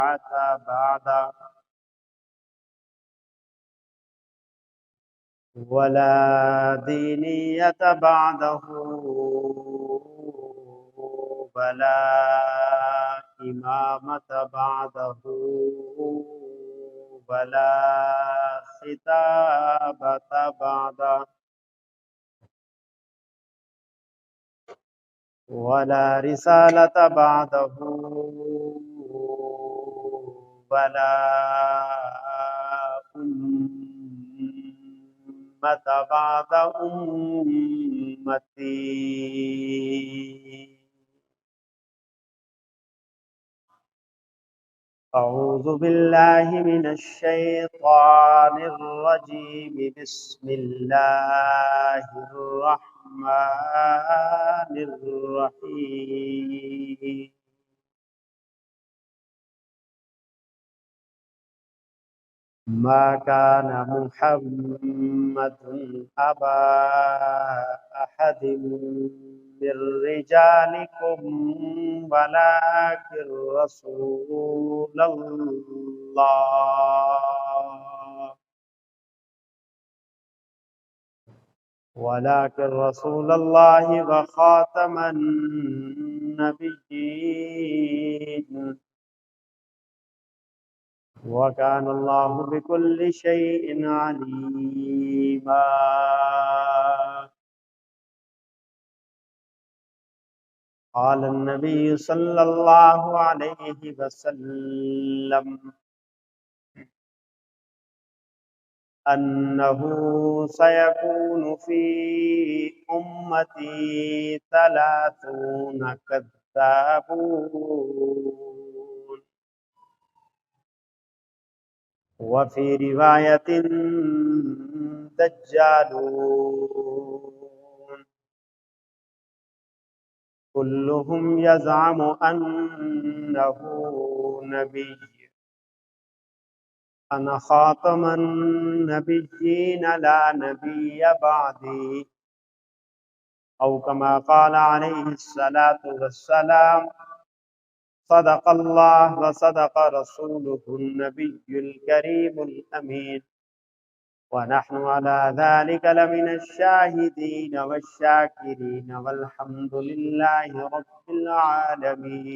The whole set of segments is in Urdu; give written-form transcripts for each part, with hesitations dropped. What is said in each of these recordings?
بعد ولا دينية بعده ولا إمامة بعده ولا خطابة بعده ولا رسالة بعده ولا أمة بعد أمتي. أعوذ بالله من الشيطان الرجيم. بسم الله الرحمن الرحيم. ما كان محمد أبا أحد من رجالكم ولكن رسول الله وخاتم النبيين وكان الله بكل شيء عليما. قال النبي صلى الله عليه وسلم أنه سيكون في أمتي 30 كذابون، وفي رواية دجالون، كلهم يزعم أنه نبي. أنا خاتم النبيين لا نبي بعدي، أو كما قال عليه الصلاة والسلام. صدق الله وصدق رسوله النبي الكريم الأمين، ونحن على ذلك لمن الشاهدين والشاكرين، والحمد لله رب العالمين.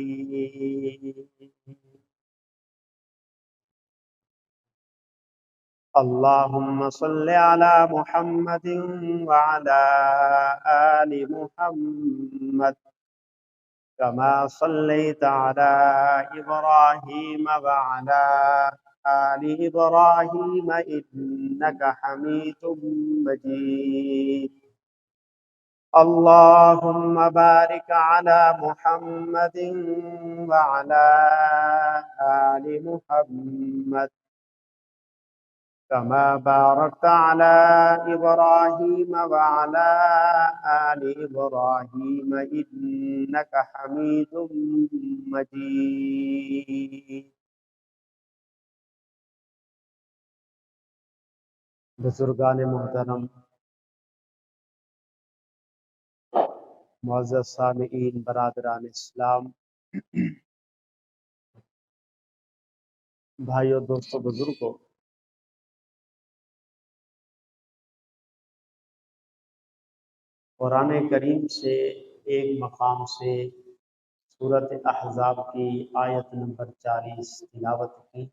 اللهم صل على محمد وعلى آل محمد كما صليت على إبراهيم وعلى آل إبراهيم إنك حميد مجيد. اللهم بارك على محمد وعلى آل محمد كما باركت على إبراهيم وعلى آل إبراهيم إنك حميد مجيد. بزرگان محترم، معزز سامعین، برادران اسلام، بھائیو، دوستو، بزرگوں، قرآن کریم سے ایک مقام سے سورۃ احزاب کی آیت نمبر 40 تلاوت کی۔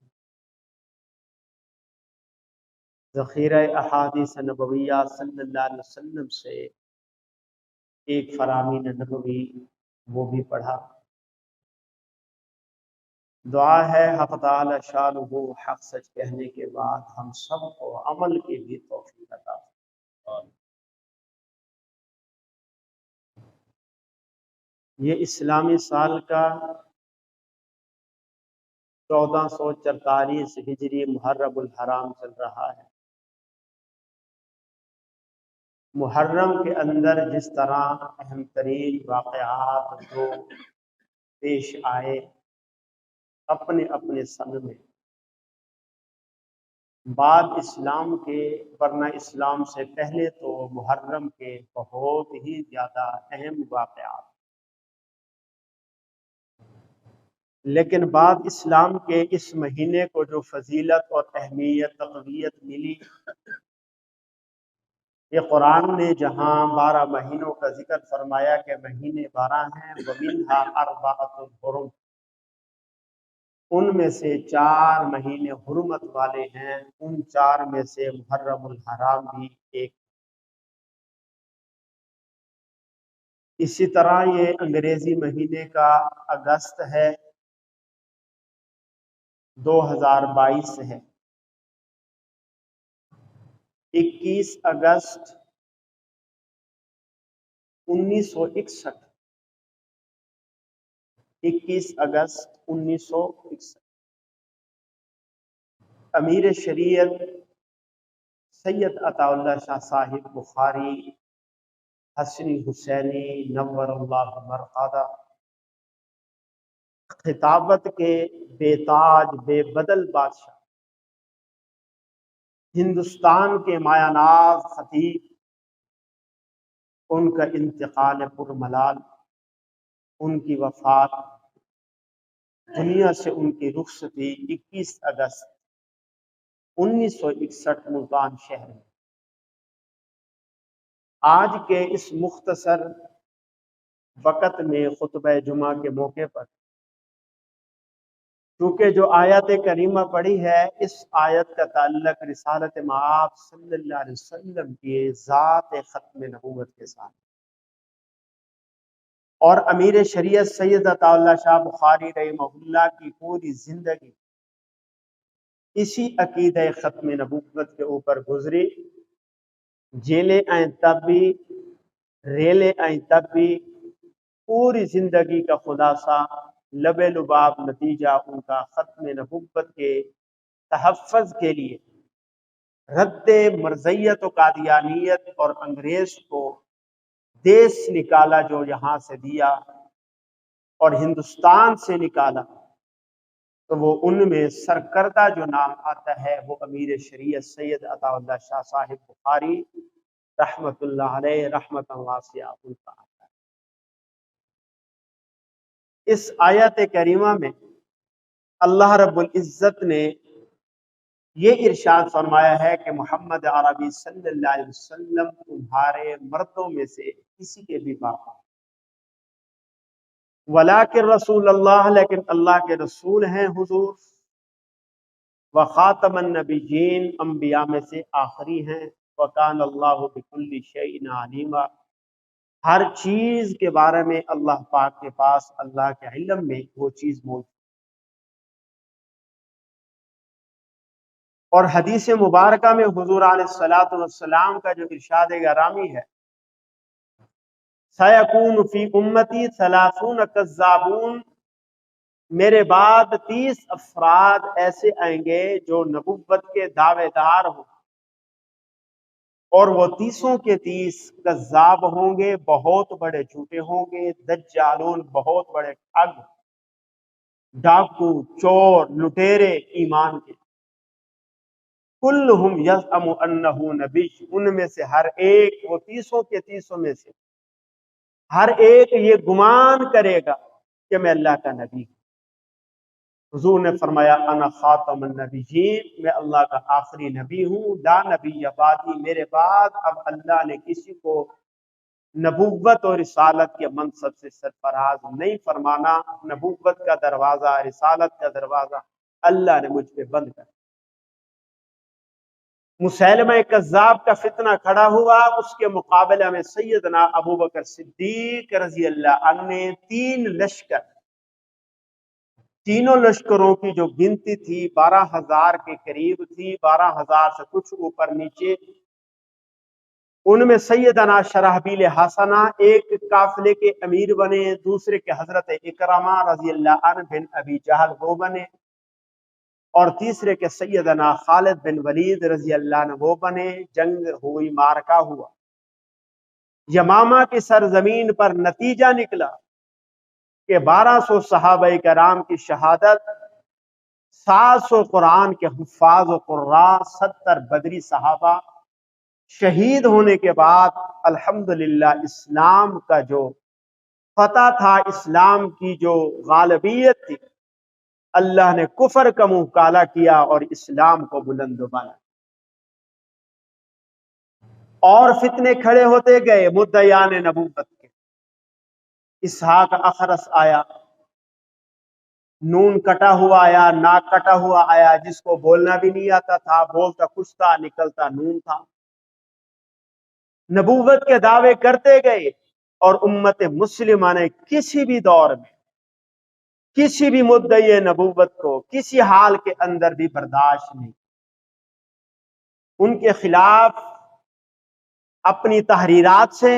ذخیرہ احادیث نبویہ صلی اللہ علیہ وسلم سے ایک فرامین نبوی وہ بھی پڑھا۔ دعا ہے حق تعالی شانہ حق سچ کہنے کے بعد ہم سب کو عمل کی بھی توفیق عطا فرمائے۔ یہ اسلامی سال کا 1444 ہجری محرم الحرام چل رہا ہے۔ محرم کے اندر جس طرح اہم ترین واقعات جو پیش آئے اپنے اپنے سن میں، بعد اسلام کے ورنہ اسلام سے پہلے تو محرم کے بہت ہی زیادہ اہم واقعات۔ لیکن بعد اسلام کے اس مہینے کو جو فضیلت اور اہمیت تقویت ملی، یہ قرآن نے جہاں 12 مہینوں کا ذکر فرمایا کہ مہینے 12 ہیں، وَمِنْهَا أَرْبَعَةٌ حُرُمٌ، ان میں سے 4 مہینے حرمت والے ہیں، ان 4 میں سے محرم الحرام بھی ایک۔ اسی طرح یہ انگریزی مہینے کا اگست ہے، 2022 ہے، 21 اگست 1961، 21 اگست 1961 امیر شریعت سید عطا اللہ شاہ صاحب بخاری حسنی حسینی نور اللہ مرقدہ خطابت کے بے تاج بے بدل بادشاہ، ہندوستان کے مایہ ناز خطیب، ان کا انتقال پرملال، ان کی وفات، دنیا سے ان کی رخصتی 21 اگست 1961 ملتان شہر میں۔ آج کے اس مختصر وقت میں خطبہ جمعہ کے موقع پر، کیونکہ جو آیت کریمہ پڑھی ہے، اس آیت کا تعلق رسالت مآب صلی اللہ علیہ وسلم کی ذات ختم نبوت کے ساتھ، اور امیر شریعت سید عطا اللہ شاہ بخاری رحمہ اللہ کی پوری زندگی اسی عقیدہ ختم نبوت کے اوپر گزری، جیلیں آئیں تب بھی، ریلیں آئیں تب بھی، پوری زندگی کا خلاصہ لب لباب نتیجہ ان کا ختم نبوت کے تحفظ کے لیے رد مرزیت و قادیانیت اور انگریز کو دیش نکالا، جو یہاں سے دیا اور ہندوستان سے نکالا، تو وہ ان میں سرکردہ جو نام آتا ہے وہ امیر شریعت سید عطا اللہ شاہ صاحب بخاری رحمت اللہ علیہ رحمت واسعہ ان کا آتا ہے۔ اس آیت کریمہ میں اللہ رب العزت نے یہ ارشاد فرمایا ہے کہ محمد عربی صلی اللہ علیہ وسلم تمہارے مردوں میں سے کسی کے بھی باپ، ولیکن رسول اللہ، لیکن اللہ کے رسول ہیں حضور، وخاتم النبیین، انبیاء میں سے آخری ہیں، وکان اللہ بکل شیء علیما، ہر چیز کے بارے میں اللہ پاک کے پاس اللہ کے علم میں وہ چیز موجود۔ اور حدیث مبارکہ میں حضور علیہ الصلوۃ والسلام کا جو ارشاد گرامی ہے، سیکون فی امتی 30 کذابون، میرے بعد 30 افراد ایسے آئیں گے جو نبوت کے دعوے دار ہوں، اور وہ 30 کے 30 کذاب ہوں گے، بہت بڑے جھوٹے ہوں گے، دجالون، بہت بڑے ٹھگ، ڈاکو، چور، لٹیرے ایمان کے، کلہم یزعم انہ نبی، ان میں سے ہر ایک، وہ 30 کے 30 میں سے ہر ایک یہ گمان کرے گا کہ میں اللہ کا نبی ہوں۔ حضور نے فرمایا انا خاتم النبیین، میں اللہ کا آخری نبی ہوں، لا نبی بعدی، میرے بعد اب اللہ نے کسی کو نبوت اور رسالت کے منصب سے سرفراز نہیں فرمانا۔ نبوت کا دروازہ، رسالت کا دروازہ اللہ نے مجھ پہ بند کر۔ مسیلمہ کذاب کا فتنہ کھڑا ہوا، اس کے مقابلہ میں سیدنا ابوبکر صدیق رضی اللہ عنہ نے 3 لشکر، تینوں لشکروں کی جو گنتی تھی 12,000 کے قریب تھی، 12,000 سے کچھ اوپر نیچے، ان میں سیدنا شرحبیل حسنہ ایک قافلے کے امیر بنے، دوسرے کے حضرت اکرمہ رضی اللہ عنہ بن ابی جہل وہ بنے، اور تیسرے کے سیدنا خالد بن ولید رضی اللہ عنہ وہ بنے۔ جنگ ہوئی، مارکا ہوا، یمامہ کی سرزمین پر نتیجہ نکلا کہ 1200 صحابہ کرام کی شہادت، 700 قرآن کے حفاظ و قراء، 70 بدری صحابہ شہید ہونے کے بعد الحمدللہ اسلام کا جو فتح تھا، اسلام کی جو غالبیت تھی، اللہ نے کفر کا منہ کالا کیا اور اسلام کو بلند و بالا، اور فتنے کھڑے ہوتے گئے مدعیان نبوت کے۔ اسحاق اخرس آیا، نون کٹا ہوا آیا، ناک کٹا ہوا آیا، جس کو بولنا بھی نہیں آتا تھا، بولتا کچھ تھا نکلتا نون تھا۔ نبوت کے دعوے کرتے گئے، اور امت مسلمہ نے کسی بھی دور میں کسی بھی مدعی نبوت کو کسی حال کے اندر بھی برداشت نہیں، ان کے خلاف اپنی تحریرات سے،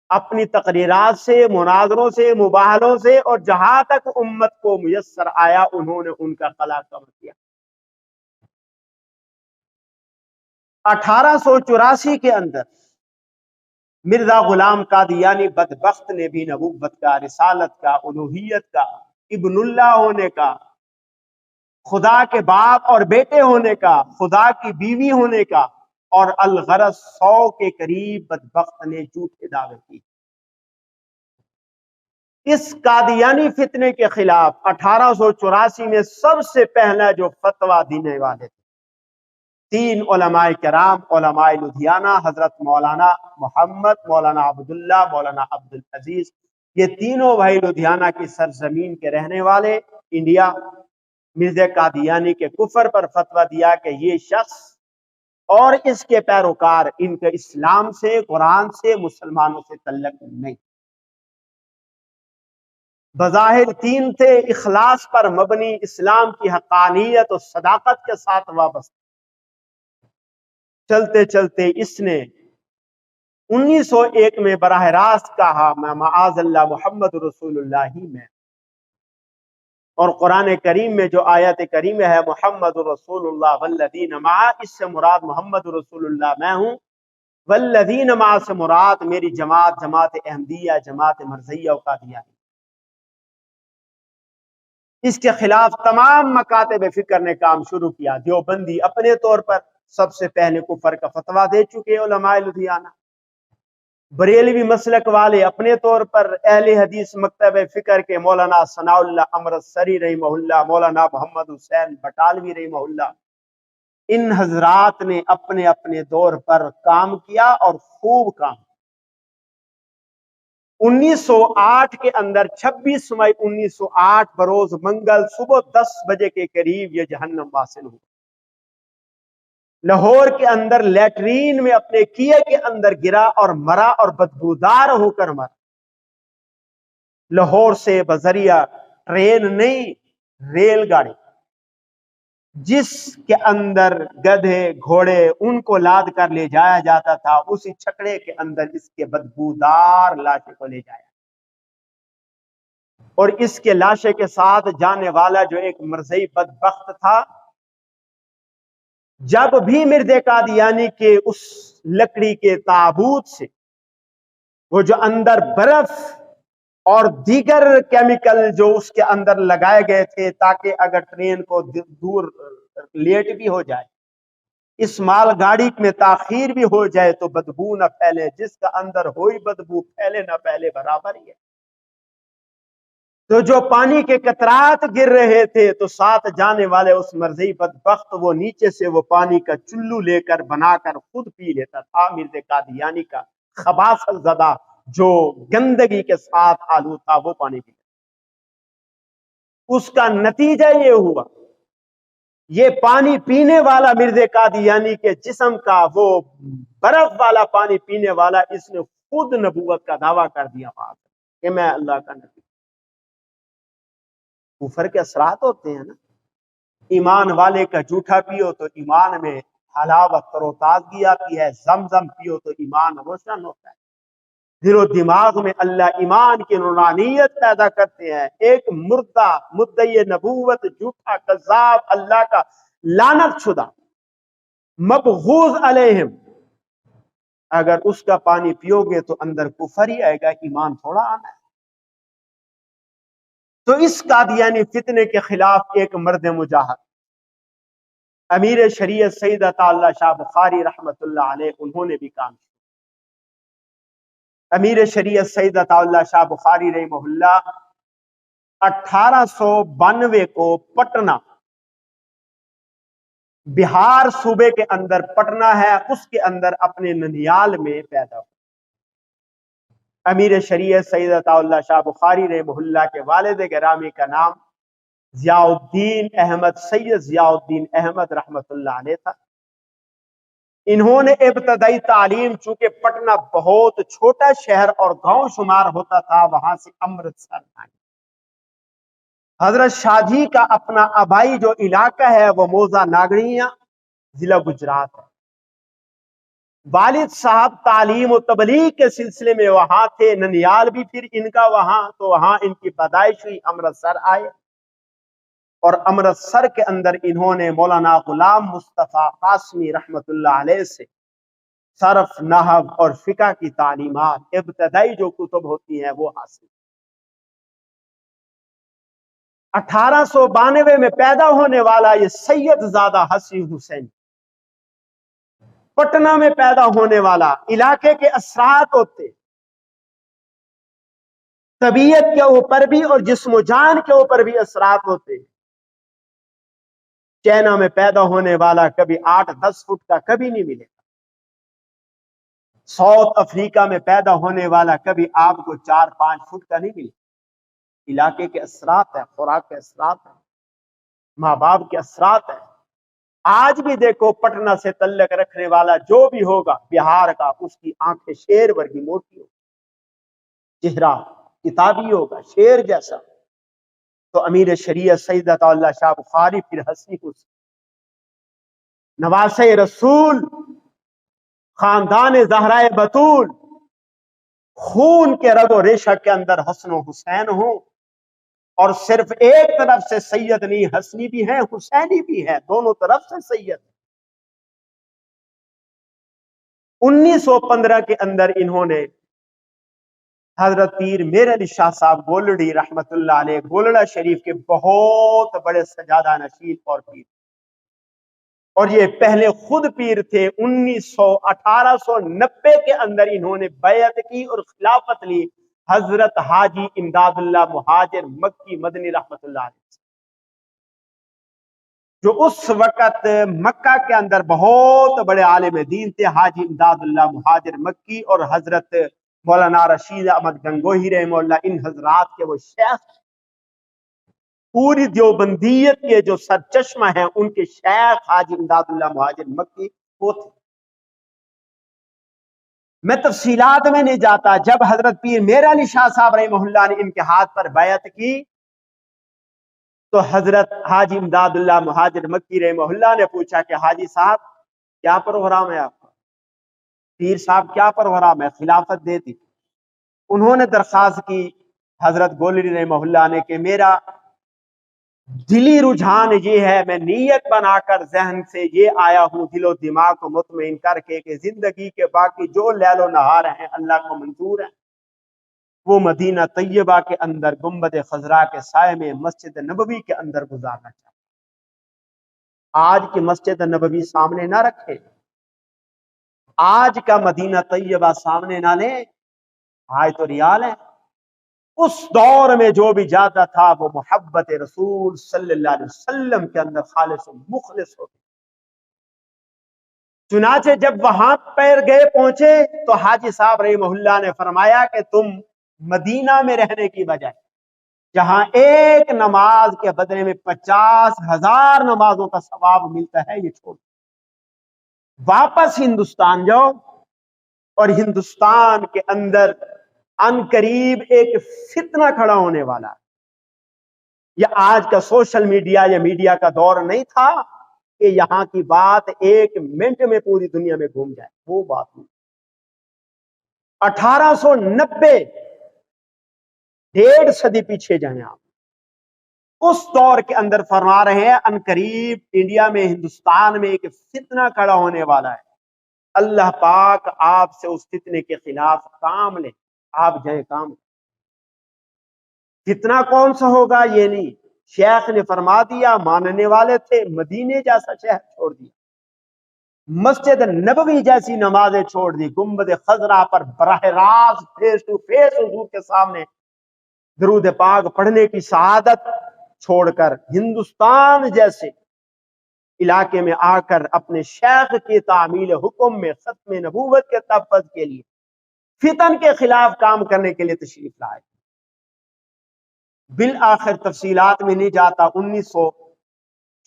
اپنی تقریرات سے، مناظروں سے، مباحثوں سے، اور جہاں تک امت کو میسر آیا انہوں نے ان کا قلع کور کیا۔ 1884 کے اندر مرزا غلام قادیانی بدبخت نے بھی نبوت کا، رسالت کا، الوہیت کا، ابن اللہ ہونے کا، خدا کے باپ اور بیٹے ہونے کا، خدا کی بیوی ہونے کا، اور الغرض 100 کے قریب بدبخت نے جھوٹے دعوے کی۔ اس قادیانی فتنے کے خلاف 1884 میں سب سے پہلا جو فتویٰ دینے والے تھے 3 علماء کرام، علماء لدھیانہ، حضرت مولانا محمد، مولانا عبداللہ، مولانا عبدالعزیز، یہ تینوں بھائی لدھیانہ کی سرزمین کے رہنے والے، انڈیا، مرزا قادیانی کے کفر پر فتویٰ دیا کہ یہ شخص اور اس کے پیروکار ان کے اسلام سے، قرآن سے، مسلمانوں سے تعلق نہیں۔ بظاہر 3 تھے، اخلاص پر مبنی، اسلام کی حقانیت اور صداقت کے ساتھ وابستہ۔ چلتے چلتے اس نے 1901 میں براہ راست کہا میں معاذ اللہ محمد رسول اللہ ہی میں، اور قرآن کریم میں جو آیت کریم ہے محمد رسول اللہ والذین معہ، اس سے مراد محمد رسول اللہ میں ہوں، والذین معہ سے مراد میری جماعت، جماعت احمدیہ، جماعت مرزیہ و قادیانی۔ اس کے خلاف تمام مکاتب فکر نے کام شروع کیا۔ دیوبندی اپنے طور پر سب سے پہلے کفر کا فتویٰ دے چکے علماء لدھیانہ، بریلوی مسلک والے اپنے طور پر، اہل حدیث مکتب فکر کے مولانا ثناء اللہ امرتسری رحمہ اللہ، مولانا محمد حسین بٹالوی رحمہ اللہ، ان حضرات نے اپنے اپنے دور پر کام کیا اور خوب کام۔ 1908 کے اندر 26 مئی 1908 بروز منگل صبح 10 بجے کے قریب یہ جہنم واصل ہوا۔ لاہور کے اندر لیٹرین میں اپنے کیے کے اندر گرا اور مرا، اور بدبودار ہو کر مرا۔ لاہور سے بذریعہ ٹرین نہیں، ریل گاڑی، جس کے اندر گدھے گھوڑے ان کو لاد کر لے جایا جاتا تھا، اسی چھکڑے کے اندر اس کے بدبودار لاشے کو لے جایا، اور اس کے لاشے کے ساتھ جانے والا جو ایک مرزئی بدبخت تھا، جب بھی مرزا قادیانی کے اس لکڑی کے تابوت سے وہ جو اندر برف اور دیگر کیمیکل جو اس کے اندر لگائے گئے تھے تاکہ اگر ٹرین کو دور لیٹ بھی ہو جائے، اس مال گاڑی میں تاخیر بھی ہو جائے تو بدبو نہ پھیلے، جس کا اندر ہوئی بدبو پھیلے نہ پھیلے برابر ہی ہے۔ تو جو پانی کے قطرات گر رہے تھے تو ساتھ جانے والے اس مرضی بدبخت وہ نیچے سے وہ پانی کا چلو لے کر بنا کر خود پی لیتا تھا۔ مرزا قادیانی کا خباثت زدہ جو گندگی کے ساتھ آلود تھا وہ پانی پی لیتا۔ اس کا نتیجہ یہ ہوا، یہ پانی پینے والا مرزا قادیانی کے جسم کا وہ برف والا پانی پینے والا، اس نے خود نبوت کا دعویٰ کر دیا کہ میں اللہ کا نبی۔ کفر کے اثرات ہوتے ہیں نا، ایمان والے کا جھوٹا پیو تو ایمان میں حلاوت تر و تازگی آتی ہے، زمزم پیو تو ایمان روشن ہوتا ہے، دل و دماغ میں اللہ ایمان کی نورانیت پیدا کرتے ہیں۔ ایک مردہ مدعی نبوت، جھوٹا کذاب، اللہ کا لعنت شدہ، مبغوض علیہم، اگر اس کا پانی پیو گے تو اندر کفر ہی آئے گا، ایمان تھوڑا آنا ہے۔ تو اس قادیانی فتنے کے خلاف ایک مرد مجاہد امیر شریعت سید عطا اللہ شاہ بخاری رحمت اللہ علیہ، انہوں نے بھی کام کیا۔ امیر شریعت سید عطا اللہ شاہ بخاری رحمہ اللہ 1892 کو پٹنہ، بہار صوبے کے اندر پٹنہ ہے، اس کے اندر اپنے ننیال میں پیدا ہوا۔ امیر شریعت سید عطا اللہ شاہ بخاری رحمہ اللہ کے والد گرامی کا نام ضیاء الدین احمد، سید ضیاء الدین احمد رحمت اللہ علیہ تھا۔ انہوں نے ابتدائی تعلیم، چونکہ پٹنہ بہت چھوٹا شہر اور گاؤں شمار ہوتا تھا، وہاں سے امرتسر آئے۔ حضرت شاہ جی کا اپنا آبائی جو علاقہ ہے وہ موزہ ناگڑیاں، ضلع گجرات ہے۔ والد صاحب تعلیم و تبلیغ کے سلسلے میں وہاں تھے، ننیال بھی پھر ان کا وہاں، تو وہاں ان کی پیدائش ہوئی، امرتسر آئے، اور امرتسر کے اندر انہوں نے مولانا غلام مصطفیٰ قاسمی رحمت اللہ علیہ سے صرف، نحو اور فقہ کی تعلیمات، ابتدائی جو کتب ہوتی ہیں وہ حاصل۔ 1892 میں پیدا ہونے والا یہ سید زادہ حسین حسین، پٹنہ میں پیدا ہونے والا، علاقے کے اثرات ہوتے، طبیعت کے اوپر بھی اور جسم و جان کے اوپر بھی اثرات ہوتے۔ چائنا میں پیدا ہونے والا کبھی 8-10 فٹ کا کبھی نہیں ملے گا، ساؤتھ افریقہ میں پیدا ہونے والا کبھی آپ کو 4-5 فٹ کا نہیں ملے گا۔ علاقے کے اثرات ہیں، خوراک کے اثرات ہیں، ماں باپ کے اثرات ہیں۔ آج بھی دیکھو پٹنہ سے تعلق رکھنے والا جو بھی ہوگا بہار کا، اس کی آنکھیں شیر ورگی موٹی ہوگی، چہرہ کتابی ہوگا، شیر جیسا۔ تو امیر شریعت سید عطا اللہ شاہ بخاری پھر حسین حسین، نواسے رسول، خاندان زہرائے بطول، خون کے رگ و ریشہ کے اندر حسن و حسین ہوں، اور صرف ایک طرف سے سید نہیں، حسنی بھی ہیں حسینی بھی ہے، دونوں طرف سے سید۔ 1915 کے اندر انہوں نے حضرت پیر میر علی شاہ صاحب گولڑی رحمت اللہ علیہ، گولڑا شریف کے بہت بڑے سجادہ نشین اور پیر، اور یہ پہلے خود پیر تھے۔ 1890 کے اندر انہوں نے بیعت کی اور خلافت لی حضرت حاجی امداد اللہ مہاجر مکی مدنی رحمت اللہ علیہ، جو اس وقت مکہ کے اندر بہت بڑے عالم دین تھے، حاجی امداد اللہ مہاجر مکی، اور حضرت مولانا رشید احمد گنگوہی رحمہ اللہ، ان حضرات کے وہ شیخ، پوری دیوبندیت کے جو سرچشمہ ہیں ان کے شیخ حاجی امداد اللہ مہاجر مکی وہ تھے۔ میں تفصیلات میں نہیں جاتا، جب حضرت پیر میر علی شاہ صاحب رحمہ اللہ نے ان کے ہاتھ پر بیعت کی تو حضرت حاجی امداد اللہ مہاجر مکی رحمہ اللہ نے پوچھا کہ حاجی صاحب کیا پروگرام ہے آپ کا؟ پیر صاحب کیا پروگرام ہے؟ خلافت دے دی۔ انہوں نے درخواست کی حضرت گولڑی رحمہ اللہ نے کہ میرا دلی رجحان یہ ہے، میں نیت بنا کر ذہن سے یہ آیا ہوں، دل و دماغ کو مطمئن کر کے، کہ زندگی کے باقی جو لیل و نہار ہیں اللہ کو منظور ہیں، وہ مدینہ طیبہ کے اندر گنبد خضرا کے سائے میں مسجد نبوی کے اندر گزارنا چاہتا ہوں۔ آج کی مسجد نبوی سامنے نہ رکھے، آج کا مدینہ طیبہ سامنے نہ لیں، آج تو ریال ہے۔ اس دور میں جو بھی جاتا تھا وہ محبت رسول صلی اللہ علیہ وسلم کے اندر خالص و مخلص ہوتی۔ چنانچہ جب وہاں پیر گئے پہنچے تو حاجی صاحب رحمہ اللہ نے فرمایا کہ تم مدینہ میں رہنے کی بجائے جہاں ایک نماز کے بدلے میں 50,000 نمازوں کا ثواب ملتا ہے، یہ چھوڑ واپس ہندوستان جاؤ، اور ہندوستان کے اندر ان قریب ایک فتنہ کھڑا ہونے والا ہے۔ یہ آج کا سوشل میڈیا یا میڈیا کا دور نہیں تھا کہ یہاں کی بات 1 منٹ میں پوری دنیا میں گھوم جائے، وہ بات نہیں۔ 1890، 1.5 صدی پیچھے جائیں آپ، اس دور کے اندر فرما رہے ہیں ان قریب انڈیا میں، ہندوستان میں ایک فتنہ کھڑا ہونے والا ہے، اللہ پاک آپ سے اس فتنے کے خلاف کام لے، آپ جائیں کام۔ فتنہ کون سا ہوگا یہ نہیں، شیخ نے فرما دیا، ماننے والے تھے، مدینے جیسا شہر چھوڑ دیا، مسجد نبوی جیسی نمازیں چھوڑ دی، گنبد خضرا پر براہ راست فیس ٹو فیس حضور کے سامنے درود پاک پڑھنے کی سعادت چھوڑ کر ہندوستان جیسے علاقے میں آ کر اپنے شیخ کی تعمیل حکم میں ختم نبوت کے تحفظ کے لیے فتن کے خلاف کام کرنے کے لیے تشریف لائے۔ بالآخر تفصیلات میں نہیں جاتا،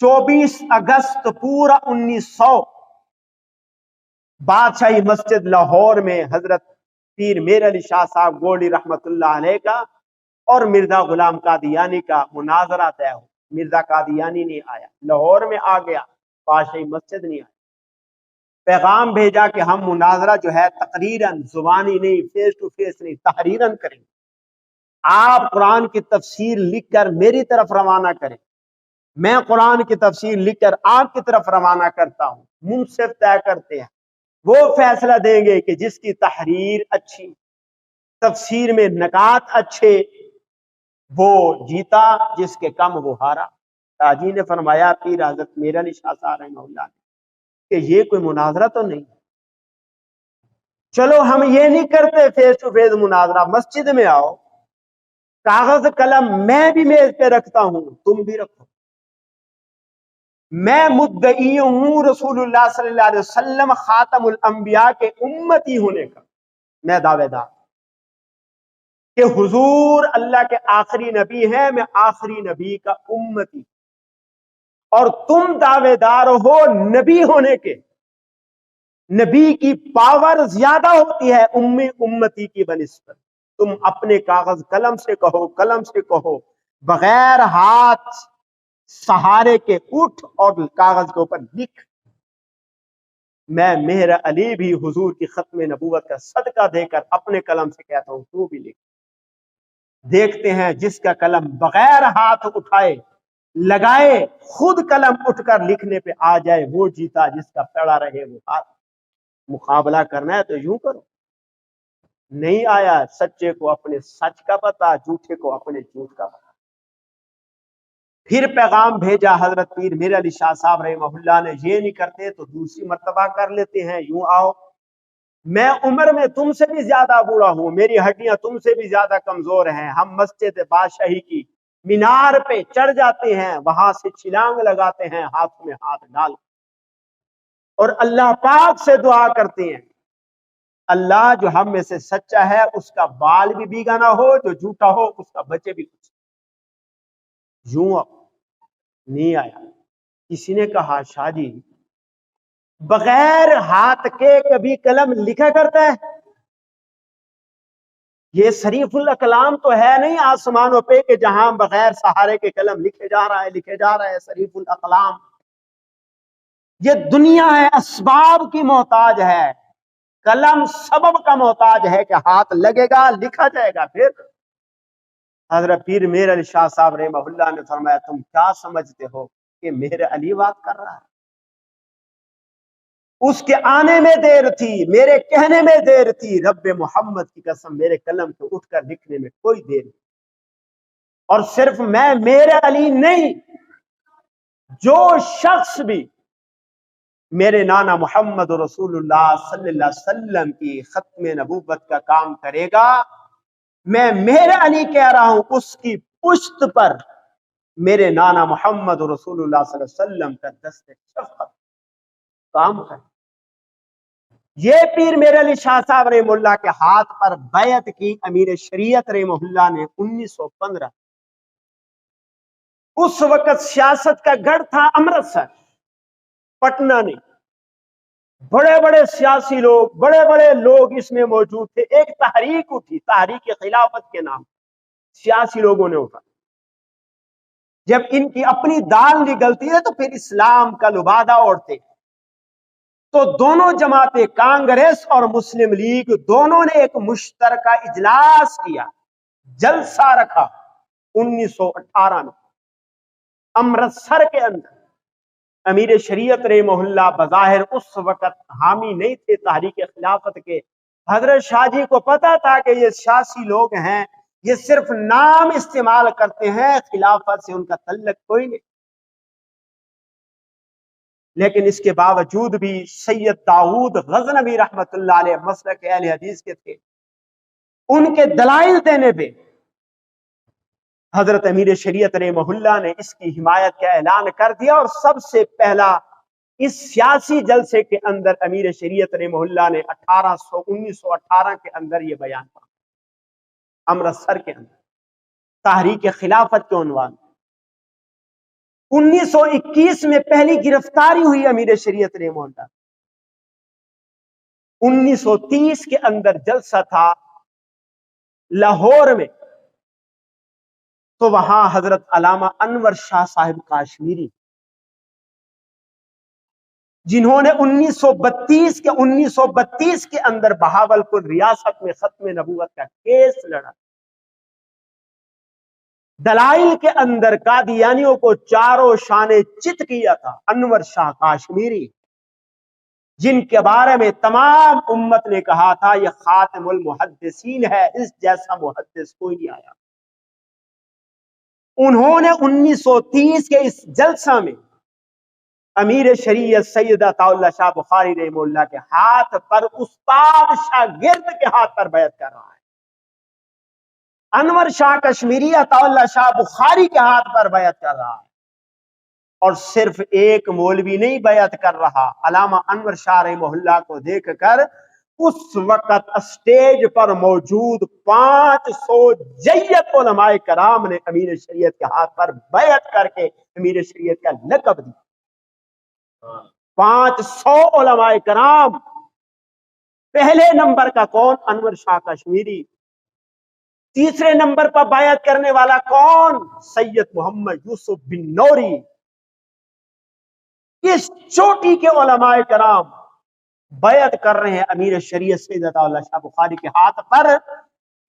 24 اگست پورا 1900 بادشاہی مسجد لاہور میں حضرت پیر میر علی شاہ صاحب گولڈی رحمت اللہ علیہ کا اور مرزا غلام قادیانی کا مناظرہ طے ہو۔ مرزا قادیانی نہیں آیا، لاہور میں آ گیا، بادشاہی مسجد نہیں آیا۔ پیغام بھیجا کہ ہم مناظرہ جو ہے تقریراً، زبانی نہیں، فیس ٹو فیس نہیں، تحریراً کریں، آپ قرآن کی تفسیر لکھ کر میری طرف روانہ کریں، میں قرآن کی تفسیر لکھ کر آپ کی طرف روانہ کرتا ہوں، منصف طے کرتے ہیں، وہ فیصلہ دیں گے کہ جس کی تحریر اچھی، تفسیر میں نکات اچھے، وہ جیتا، جس کے کم وہ ہارا۔ تاجی نے فرمایا پیر حضرت میر علی شاہ صاحب رحمہ اللہ نے کہ یہ کوئی مناظرہ تو نہیں، چلو ہم یہ نہیں کرتے فیس ٹو فیس مناظرہ، مسجد میں آؤ، کاغذ قلم میں بھی میز پہ رکھتا ہوں، تم بھی رکھو، میں مدعی ہوں رسول اللہ صلی اللہ علیہ وسلم خاتم الانبیاء کے امتی ہونے کا، میں دعوے دار کہ حضور اللہ کے آخری نبی ہیں، میں آخری نبی کا امتی، اور تم دعوے دار ہو نبی ہونے کے۔ نبی کی پاور زیادہ ہوتی ہے امتی کی بنسبت۔ تم اپنے کاغذ قلم سے کہو، قلم سے کہو، بغیر ہاتھ سہارے کے اٹھ اور کاغذ کے اوپر لکھ۔ میں مہر علی بھی حضور کی ختم نبوت کا صدقہ دے کر اپنے قلم سے کہتا ہوں تو بھی لکھ۔ دیکھتے ہیں جس کا قلم بغیر ہاتھ اٹھائے لگائے خود قلم اٹھ کر لکھنے پہ آ جائے وہ جیتا، جس کا پڑا رہے وہ ہاتھ۔ مقابلہ کرنا ہے تو یوں کرو۔ نہیں آیا، سچے کو اپنے سچ کا پتا، جھوٹے کو اپنے جھوٹ کا پتا۔ پھر پیغام بھیجا حضرت پیر میر علی شاہ صاحب رحمہ اللہ نے، یہ نہیں کرتے تو دوسری مرتبہ کر لیتے ہیں، یوں آؤ، میں عمر میں تم سے بھی زیادہ بوڑھا ہوں، میری ہڈیاں تم سے بھی زیادہ کمزور ہیں، ہم مسجد بادشاہی کی مینار پہ چڑھ جاتے ہیں، وہاں سے چھلانگ لگاتے ہیں ہاتھ میں ہاتھ ڈال، اور اللہ پاک سے دعا کرتے ہیں اللہ جو ہم میں سے سچا ہے اس کا بال بھی بھیگا نہ ہو، جو جھوٹا ہو اس کا بچے بھی کچھ۔ یوں نہیں آیا۔ کسی نے کہا شاہ جی بغیر ہاتھ کے کبھی قلم لکھا کرتا ہے؟ یہ شریف الاقلام تو ہے نہیں آسمانوں پہ کہ جہاں بغیر سہارے کے قلم لکھے جا رہا ہے شریف الاقلام۔ یہ دنیا ہے، اسباب کی محتاج ہے، قلم سبب کا محتاج ہے کہ ہاتھ لگے گا لکھا جائے گا۔ پھر حضرت پیر میر علی شاہ صاحب رحمہ اللہ نے فرمایا تم کیا سمجھتے ہو کہ میر علی بات کر رہا ہے؟ اس کے آنے میں دیر تھی، میرے کہنے میں دیر تھی، رب محمد کی قسم میرے قلم کو اٹھ کر لکھنے میں کوئی دیر نہیں۔ اور صرف میں میرے علی نہیں، جو شخص بھی میرے نانا محمد رسول اللہ صلی اللہ علیہ وسلم کی ختم نبوت کا کام کرے گا، میں میرے علی کہہ رہا ہوں اس کی پشت پر میرے نانا محمد رسول اللہ صلی اللہ علیہ وسلم کا دست شفقت کام ہے۔ یہ پیر میرے علی شاہ صاحب رحمہ اللہ کے ہاتھ پر بیعت کی امیر شریعت رحمہ اللہ نے 1915۔ اس وقت سیاست کا گڑھ تھا امرتسر، پٹنہ نہیں۔ بڑے بڑے سیاسی لوگ، بڑے بڑے لوگ اس میں موجود تھے۔ ایک تحریک اٹھی، تحریک خلافت کے نام، سیاسی لوگوں نے اٹھا۔ جب ان کی اپنی دال نگلتی ہے تو پھر اسلام کا لبادہ اوڑھتے۔ تو دونوں جماعتیں، کانگریس اور مسلم لیگ، دونوں نے ایک مشترکہ اجلاس کیا، جلسہ رکھا 1918 میں امرتسر کے اندر۔ امیر شریعت رحمہ اللہ بظاہر اس وقت حامی نہیں تھے تحریک خلافت کے۔ حضرت شاہ جی کو پتا تھا کہ یہ سیاسی لوگ ہیں، یہ صرف نام استعمال کرتے ہیں، خلافت سے ان کا تعلق کوئی نہیں۔ لیکن اس کے باوجود بھی سید داؤد غزنوی رحمت اللہ علیہ مسلک اہل حدیث کے تھے، ان کے دلائل دینے پہ حضرت امیر شریعت رحمہ اللہ نے اس کی حمایت کا اعلان کر دیا، اور سب سے پہلا اس سیاسی جلسے کے اندر امیر شریعت رحمہ اللہ نے 1918 کے اندر یہ بیان کیا، امرتسر کے اندر تحریک خلافت کے عنوان۔ 1921 میں پہلی گرفتاری ہوئی امیر شریعت رحمہ اللہ۔ 1930 کے اندر جلسہ تھا لاہور میں، تو وہاں حضرت علامہ انور شاہ صاحب کاشمیری، جنہوں نے 1932 کے اندر بہاولپور ریاست میں ختم نبوت کا کیس لڑا، دلائل کے اندر قادیانیوں کو چاروں شانے چت کیا تھا، انور شاہ کاشمیری، جن کے بارے میں تمام امت نے کہا تھا یہ خاتم المحدثین ہے، اس جیسا محدث کوئی نہیں آیا۔ انہوں نے 1930 کے اس جلسہ میں امیر شریعت سید عطا اللہ شاہ بخاری رحمہ اللہ کے ہاتھ پر استاد شاگرد کے ہاتھ پر بیعت کر رہا ہے، انور شاہ کشمیری عطا اللہ شاہ بخاری کے ہاتھ پر بیعت کر رہا ہے، اور صرف ایک مولوی نہیں بیعت کر رہا، علامہ انور شاہ رحمہ اللہ کو دیکھ کر اس وقت اسٹیج پر موجود 500 جیت علماء کرام نے امیر شریعت کے ہاتھ پر بیعت کر کے امیر شریعت کا لقب دیا۔ 500 علماء کرام، پہلے نمبر کا کون؟ انور شاہ کشمیری، تیسرے نمبر پر بیعت کرنے والا کون؟ سید محمد یوسف بن نوری۔ اس چوٹی کے علماء کرام بیعت کر رہے ہیں امیر شریعت سید عطا اللہ شاہ بخاری کے ہاتھ پر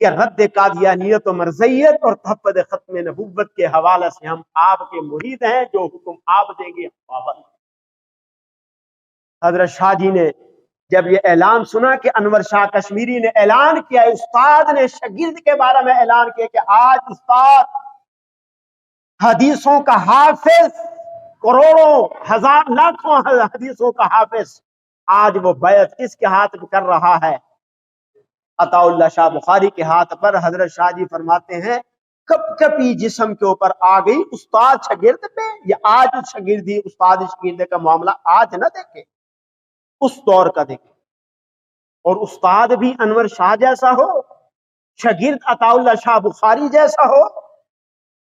کہ رد قادیانیت و مرزیت اور تحفظ ختم نبوت کے حوالے سے ہم آپ کے مرید ہیں، جو حکم آپ دیں گے پابند۔ حضرت شاہ جی نے جب یہ اعلان سنا کہ انور شاہ کشمیری نے اعلان کیا، استاد نے شاگرد کے بارے میں اعلان کیا کہ آج استاد حدیثوں کا حافظ، کروڑوں ہزار لاکھوں حدیثوں کا حافظ، آج وہ بیعت کس کے ہاتھ میں کر رہا ہے؟ عطا اللہ شاہ بخاری کے ہاتھ پر۔ حضرت شاہ جی فرماتے ہیں کپ کپی جسم کے اوپر آ گئی استاد شاگرد پہ، یہ آج شاگردی استاد شاگرد کا معاملہ آج نہ دیکھے، اس دور کا دیکھے، اور استاد بھی انور شاہ جیسا ہو، شاگرد عطا اللہ شاہ بخاری جیسا ہو،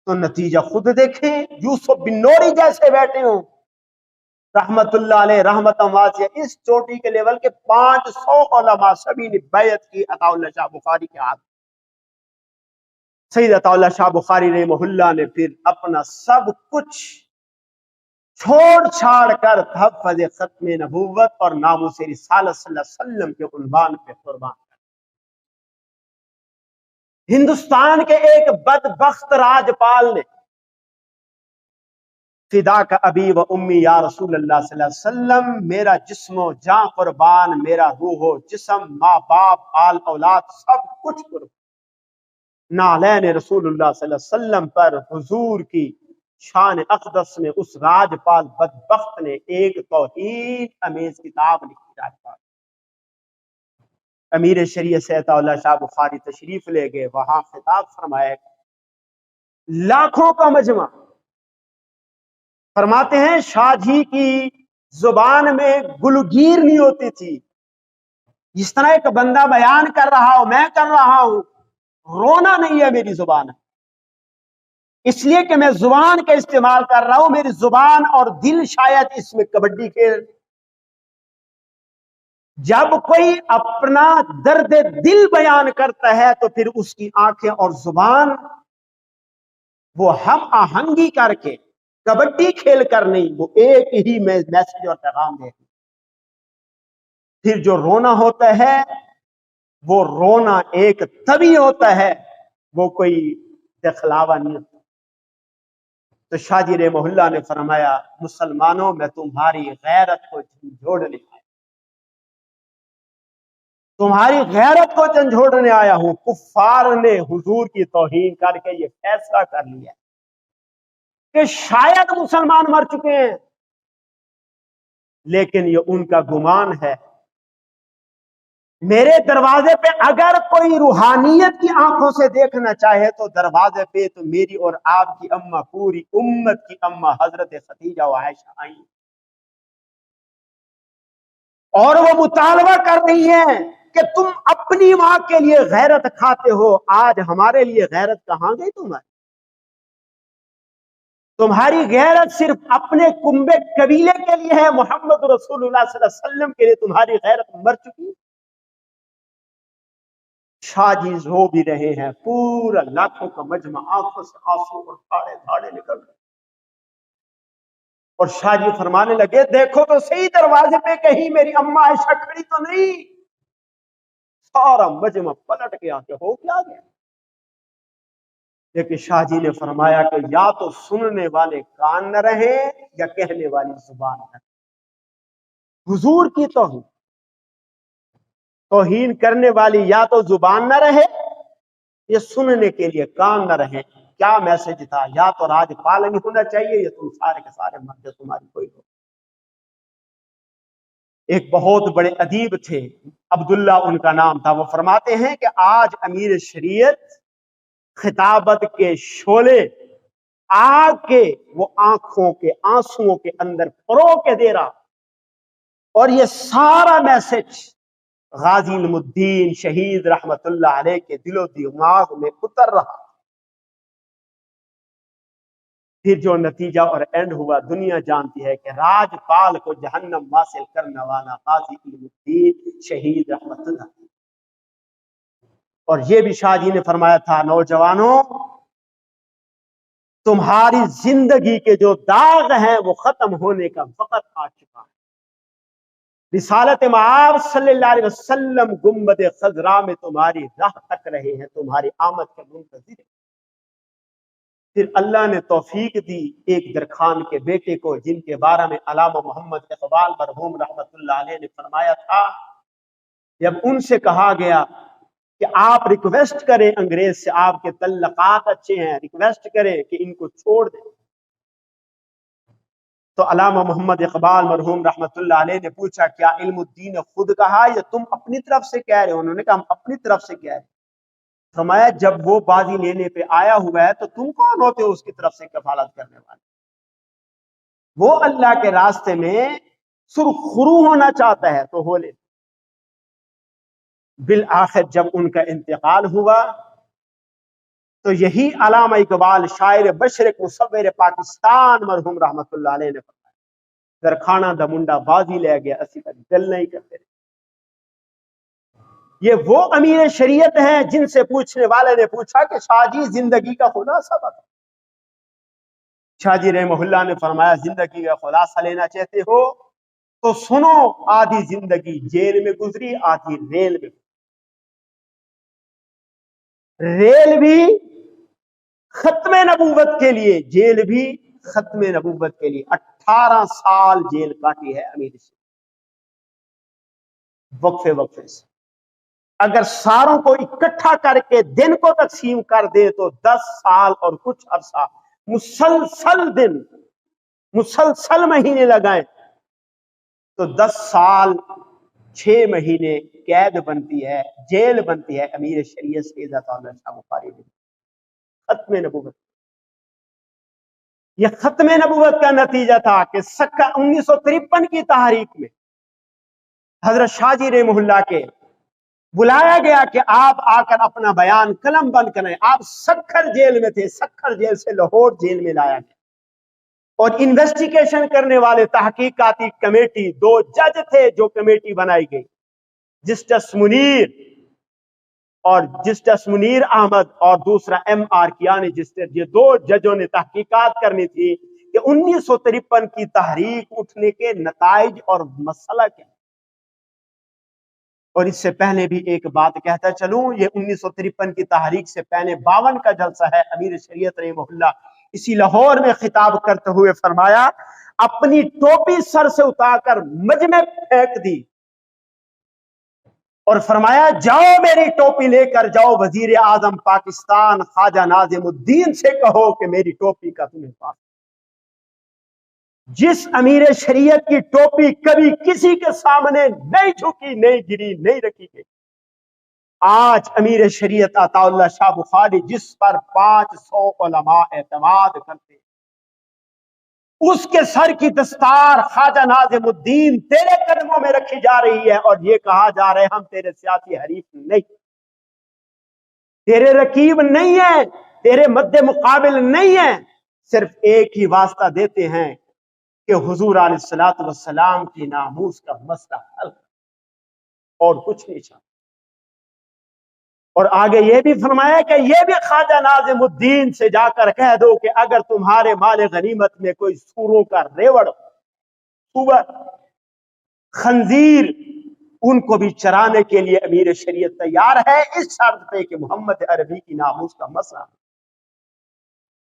تو نتیجہ خود دیکھیں، یوسف بن نوری جیسے بیٹھے ہوں رحمت اللہ علیہ رحمت واسعہ، اس چوٹی کے لیول کے 500 علماء سبھی نے بیعت کی عطا اللہ شاہ بخاری کے ہاتھ۔ سید عطا اللہ شاہ بخاری رحمہ اللہ نے پھر اپنا سب کچھ چھوڑ چھاڑ کر تحفظ ختم نبوت اور ناموس رسالت صلی اللہ علیہ وسلم کے عنوان پہ قربان کر۔ ہندوستان کے ایک بدبخت راجپال نے فدا کا ابی و امی یا رسول اللہ صلی اللہ علیہ وسلم، میرا جسم و جاں قربان، میرا روح و جسم، ماں باپ، آل اولاد، سب کچھ قربان، نالین رسول اللہ صلی اللہ علیہ وسلم پر حضور کی شان اقدس میں اس راجپال بدبخت نے ایک توہین امیز کتاب لکھی۔ راجپال امیر شریعت سید عطا اللہ شاہ بخاری تشریف لے گئے، وہاں خطاب فرمایا، لاکھوں کا مجمع، فرماتے ہیں شاہ جی کی زبان میں گلگیر نہیں ہوتی تھی، جس طرح ایک بندہ بیان کر رہا ہوں میں کر رہا ہوں، رونا نہیں ہے میری زبان، اس لیے کہ میں زبان کا استعمال کر رہا ہوں، میری زبان اور دل شاید اس میں کبڈی کھیل۔ جب کوئی اپنا درد دل بیان کرتا ہے تو پھر اس کی آنکھیں اور زبان وہ ہم آہنگی کر کے، کبڈی کھیل کر نہیں، وہ ایک ہی میسج اور پیغام دے۔ پھر جو رونا ہوتا ہے وہ رونا ایک طبی ہوتا ہے، وہ کوئی دکھلاوا نہیں ہوتا۔ تو شاہ جی رحمہ اللہ نے فرمایا، مسلمانوں میں تمہاری غیرت کو جھنجھوڑنے آیا، تمہاری غیرت کو جھنجھوڑنے آیا ہوں۔ کفار نے حضور کی توہین کر کے یہ فیصلہ کر لیا کہ شاید مسلمان مر چکے ہیں، لیکن یہ ان کا گمان ہے، میرے دروازے پہ اگر کوئی روحانیت کی آنکھوں سے دیکھنا چاہے تو دروازے پہ تو میری اور آپ کی اماں، پوری امت کی اماں حضرت خدیجہ و عائشہ آئیں، اور وہ مطالبہ کر رہی ہیں کہ تم اپنی ماں کے لیے غیرت کھاتے ہو، آج ہمارے لیے غیرت کہاں گئی تمہاری غیرت صرف اپنے کنبے قبیلے کے لیے ہے، محمد رسول اللہ صلی اللہ علیہ وسلم کے لیے تمہاری غیرت مر چکی۔ شاہ جی رو بھی رہے ہیں، پورا لاکھوں کا مجمع آنکھوں سے آنسو اور دھاڑے دھاڑے نکل رہے، اور شاہ جی فرمانے لگے دیکھو تو صحیح دروازے پہ کہیں میری اماں عائشہ کھڑی تو نہیں۔ سارا مجمع پلٹ گیا کہ ہو کیا گیا، لیکن شاہ جی نے فرمایا کہ یا تو سننے والے کان نہ رہے یا کہنے والی زبان نہ رہے۔ حضور کی توہین کرنے والی یا تو زبان نہ رہے یا سننے کے لیے کان نہ رہے۔ کیا میسج تھا؟ یا تو راج پال نہیں ہونا چاہیے یا تم سارے کے سارے مر جائے، تمہاری کوئی ہو۔ ایک بہت بڑے ادیب تھے، عبداللہ ان کا نام تھا، وہ فرماتے ہیں کہ آج امیر شریعت خطابت کے شعلے آگ کے وہ آنکھوں کے آنسوؤں کے اندر پرو کے دے رہا، اور یہ سارا میسج غازی علم الدین شہید رحمت اللہ علیہ کے دل و دماغ میں اتر رہا۔ پھر جو نتیجہ اور اینڈ ہوا دنیا جانتی ہے کہ راج پال کو جہنم واصل کرنے والا غازی علم الدین شہید رحمت اللہ، اور یہ بھی شاہ جی نے فرمایا تھا نوجوانوں تمہاری زندگی کے جو داغ ہیں وہ ختم ہونے کا وقت آ چکا ہے۔ رسالت مآب صلی اللہ علیہ وسلم گنبد خضرا میں تمہاری راہ تک رہے ہیں، تمہاری آمد کے منتظر ہیں۔ پھر اللہ نے توفیق دی ایک درخان کے بیٹے کو، جن کے بارے میں علامہ محمد اقبال مرحوم رحمت اللہ علیہ نے فرمایا تھا، جب ان سے کہا گیا کہ آپ ریکویسٹ کریں انگریز سے، آپ کے تعلقات اچھے ہیں، ریکویسٹ کریں کہ ان کو چھوڑ دیں، تو علامہ محمد اقبال مرحوم رحمت اللہ علیہ نے پوچھا کیا علم الدین نے خود کہا یا تم اپنی طرف سے کہہ رہے ہو؟ انہوں نے کہا ہم اپنی طرف سے کہہ رہے ہیں۔ فرمایا جب وہ بازی لینے پہ آیا ہوا ہے تو تم کون ہوتے ہو اس کی طرف سے کفالت کرنے والے؟ وہ اللہ کے راستے میں سرخرو ہونا چاہتا ہے تو ہو لے۔ بالآخر جب ان کا انتقال ہوا تو یہی علامہ اقبال شاعر مشرق مصور پاکستان مرحوم رحمت اللہ علیہ نے فرمایا درخانہ دا منڈا بازی لے گیا اسی کا دل نہیں کرتے رہے۔ یہ وہ امیر شریعت ہیں جن سے پوچھنے والے نے پوچھا کہ شاہ جی زندگی کا خلاصہ بتا۔ شاہ جی رحمہ اللہ نے فرمایا زندگی کا خلاصہ لینا چاہتے ہو تو سنو، آدھی زندگی جیل میں گزری، آدھی ریل میں، ریل بھی ختم نبوت کے لیے، جیل بھی ختم نبوت کے لیے۔ 18 سال جیل کاٹی ہے امیر سے، وقفے وقفے سے۔ اگر ساروں کو اکٹھا کر کے دن کو تقسیم کر دے تو 10 سال اور کچھ عرصہ مسلسل دن، مسلسل مہینے لگائیں تو 10 سال 6 مہینے قید بنتی ہے، جیل بنتی ہے امیر شریعت سید عطا شاہ بخاری میں۔ ختم نبوت، یہ ختم نبوت کا نتیجہ تھا کہ 1953 کی تحریک میں حضرت شاہ جی رحمہ اللہ کے بلایا گیا کہ آپ آ کر اپنا بیان قلم بند کریں۔ آپ سکھر جیل میں تھے، سکھر جیل سے لاہور جیل میں لایا گیا، اور انویسٹیگیشن کرنے والے تحقیقاتی کمیٹی 2 جج تھے جو کمیٹی بنائی گئی، جسٹس منیر اور جسٹس منیر احمد اور دوسرا M.R. کیانی جسٹس، یہ 2 ججوں نے تحقیقات کرنی تھی کہ 1953 کی تحریک اٹھنے کے نتائج اور مسئلہ کیا۔ اور اس سے پہلے بھی ایک بات کہتا چلوں، یہ 1953 کی تحریک سے پہلے 52 کا جلسہ ہے، امیر شریعت رحمہ اللہ اسی لاہور میں خطاب کرتے ہوئے فرمایا اپنی ٹوپی سر سے اتار کر مجمع پھینک دی اور فرمایا جاؤ میری ٹوپی لے کر جاؤ وزیر اعظم پاکستان خواجہ ناظم الدین سے کہو کہ میری ٹوپی کا تمہیں پاس۔ جس امیر شریعت کی ٹوپی کبھی کسی کے سامنے نہیں جھکی، نہیں گری، نہیں رکھی گئی، آج امیر شریعت عطا اللہ شاہ بخاری جس پر 500 علماء اعتماد کرتے ہیں، اس کے سر کی دستار خواجہ ناظم الدین تیرے قدموں میں رکھی جا رہی ہے، اور یہ کہا جا رہا ہے ہم تیرے سیاسی حریف نہیں، تیرے رقیب نہیں ہیں، تیرے مد مقابل نہیں ہیں، صرف ایک ہی واسطہ دیتے ہیں کہ حضور علیہ الصلوۃ والسلام کی ناموس کا مسئلہ حل اور کچھ نہیں چاہتا۔ اور آگے یہ بھی فرمایا کہ یہ بھی خواجہ ناظم الدین سے جا کر کہہ دو کہ اگر تمہارے مال غنیمت میں کوئی سوروں کا ریوڑ، سور، خنزیر، ان کو بھی چرانے کے لیے امیر شریعت تیار ہے، اس شرط پہ کہ محمد عربی کی ناموس کا مسئلہ۔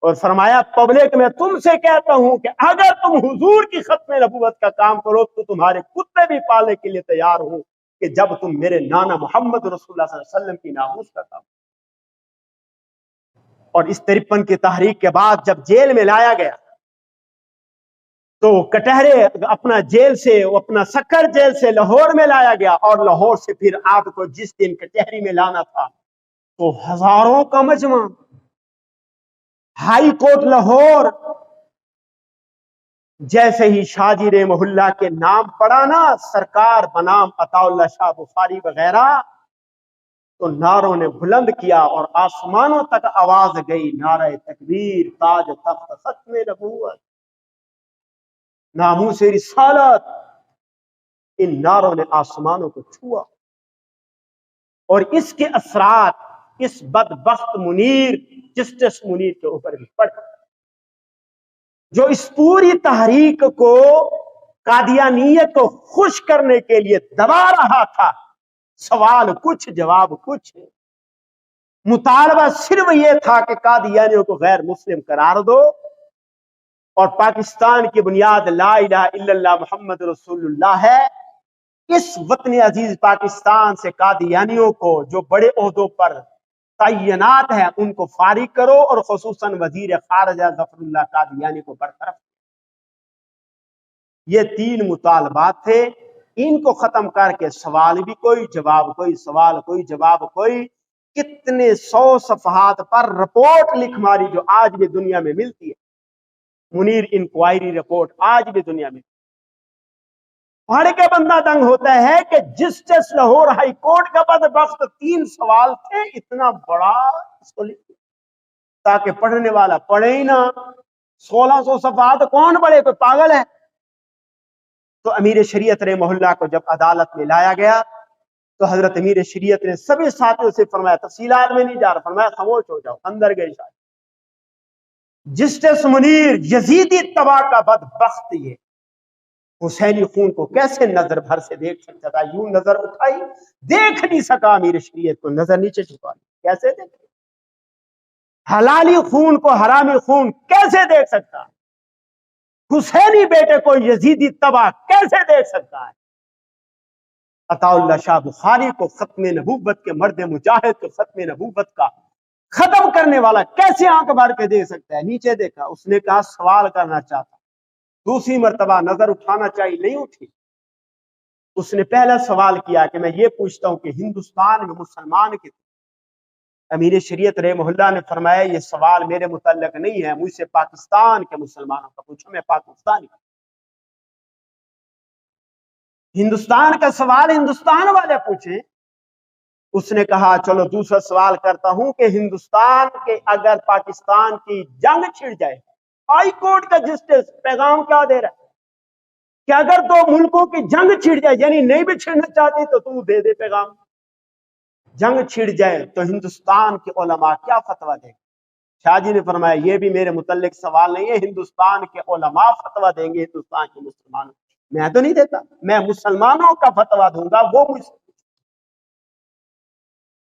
اور فرمایا پبلک میں تم سے کہتا ہوں کہ اگر تم حضور کی ختم نبوت کا کام کرو تو تمہارے کتے بھی پالنے کے لیے تیار ہوں کہ جب تم میرے نانا محمد رسول اللہ صلی اللہ علیہ وسلم کی ناموس کا کام۔ اور اس 53 کی تحریک کے بعد جب جیل میں لایا گیا تو کٹہرے اپنا جیل سے، اپنا سکر جیل سے لاہور میں لایا گیا، اور لاہور سے پھر آپ کو جس دن کچہری میں لانا تھا تو ہزاروں کا مجمع، ہائی کورٹ لاہور، جیسے ہی شاہ جی رحمہ اللہ کے نام پڑا نا، سرکار بنام عطا اللہ شاہ بخاری وغیرہ، تو نعروں نے بلند کیا اور آسمانوں تک آواز گئی، نعرہ تکبیر، تاج تخت ختم نبوت، ناموس رسالت، ان نعروں نے آسمانوں کو چھوا، اور اس کے اثرات اس بدبخت منیر، جسٹس منیر کے اوپر بھی پڑے، جو اس پوری تحریک کو، قادیانیت کو خوش کرنے کے لیے دبا رہا تھا۔ سوال کچھ، جواب کچھ، مطالبہ صرف یہ تھا کہ قادیانیوں کو غیر مسلم قرار دو، اور پاکستان کی بنیاد لا الہ الا اللہ محمد رسول اللہ ہے۔ اس وطن عزیز پاکستان سے قادیانیوں کو جو بڑے عہدوں پر تعینات ہیں ان کو فارغ کرو، اور خصوصاً وزیر خارجہ ظفر اللہ قادیانی کو برطرف۔ یہ 3 مطالبات تھے، ان کو ختم کر کے سوال بھی کوئی، جواب کوئی، سوال کوئی، جواب کوئی، کتنے 100 صفحات پر رپورٹ لکھ ماری جو آج بھی دنیا میں ملتی ہے، منیر انکوائری رپورٹ آج بھی دنیا میں پڑھ کے بندہ دنگ ہوتا ہے کہ جسٹس لاہور ہائی کورٹ کا بدبخت 3 سوال تھے، اتنا بڑا اس کو لکھ تاکہ پڑھنے والا پڑھے ہی نہ۔ 1600 صفحات کون پڑھے، کوئی پاگل ہے؟ تو امیر شریعت رحمہ اللہ کو جب عدالت میں لایا گیا تو حضرت امیر شریعت نے سبھی ساتھیوں سے فرمایا، تفصیلات میں نہیں جا رہا، فرمایا خاموش ہو جاؤ، اندر گئے شاید۔ جسٹس منیر یزیدی تباہ کا بدبخت یہ حسینی خون کو کیسے نظر بھر سے دیکھ سکتا تھا؟ یوں نظر اٹھائی، دیکھ نہیں سکا امیر شریعت کو، نظر نیچے چھپا لی، کیسے دیکھے؟ حلالی خون کو حرامی خون کیسے دیکھ سکتا ہے؟ حسینی بیٹے کو یزیدی تباہ کیسے دیکھ سکتا ہے؟ عطا اللہ شاہ بخاری کو ختم نبوت کے مرد مجاہد کو ختم نبوت کا ختم کرنے والا کیسے آنکھ بھر کے دیکھ سکتا ہے؟ نیچے دیکھا، اس نے کہا سوال کرنا چاہتا، دوسری مرتبہ نظر اٹھانا چاہیے، نہیں اٹھی۔ اس نے پہلا سوال کیا کہ میں یہ پوچھتا ہوں کہ ہندوستان میں مسلمان کے، امیر شریعت رحمہ اللہ نے فرمایا یہ سوال میرے متعلق نہیں ہے، مجھ سے پاکستان کے مسلمانوں کا پوچھو، میں پاکستانی۔ ہندوستان کا سوال ہندوستان والے پوچھیں۔ اس نے کہا چلو دوسرا سوال کرتا ہوں کہ ہندوستان کے اگر پاکستان کی جنگ چھڑ جائے، ہائی کورٹ کا جسٹس پیغام کیا دے رہا ہے کہ اگر 2 ملکوں کی جنگ چھڑ جائے، یعنی نہیں بھی چھڑنا چاہتی تو تو دے دے پیغام، جنگ چھڑ جائے تو ہندوستان کے علماء کیا فتویٰ دیں گے؟ شاہ جی نے فرمایا یہ بھی میرے متعلق سوال نہیں ہے، ہندوستان کے علماء فتویٰ دیں گے ہندوستان کے مسلمانوں، میں تو نہیں دیتا، میں مسلمانوں کا فتویٰ دوں گا، وہ مجھ سے۔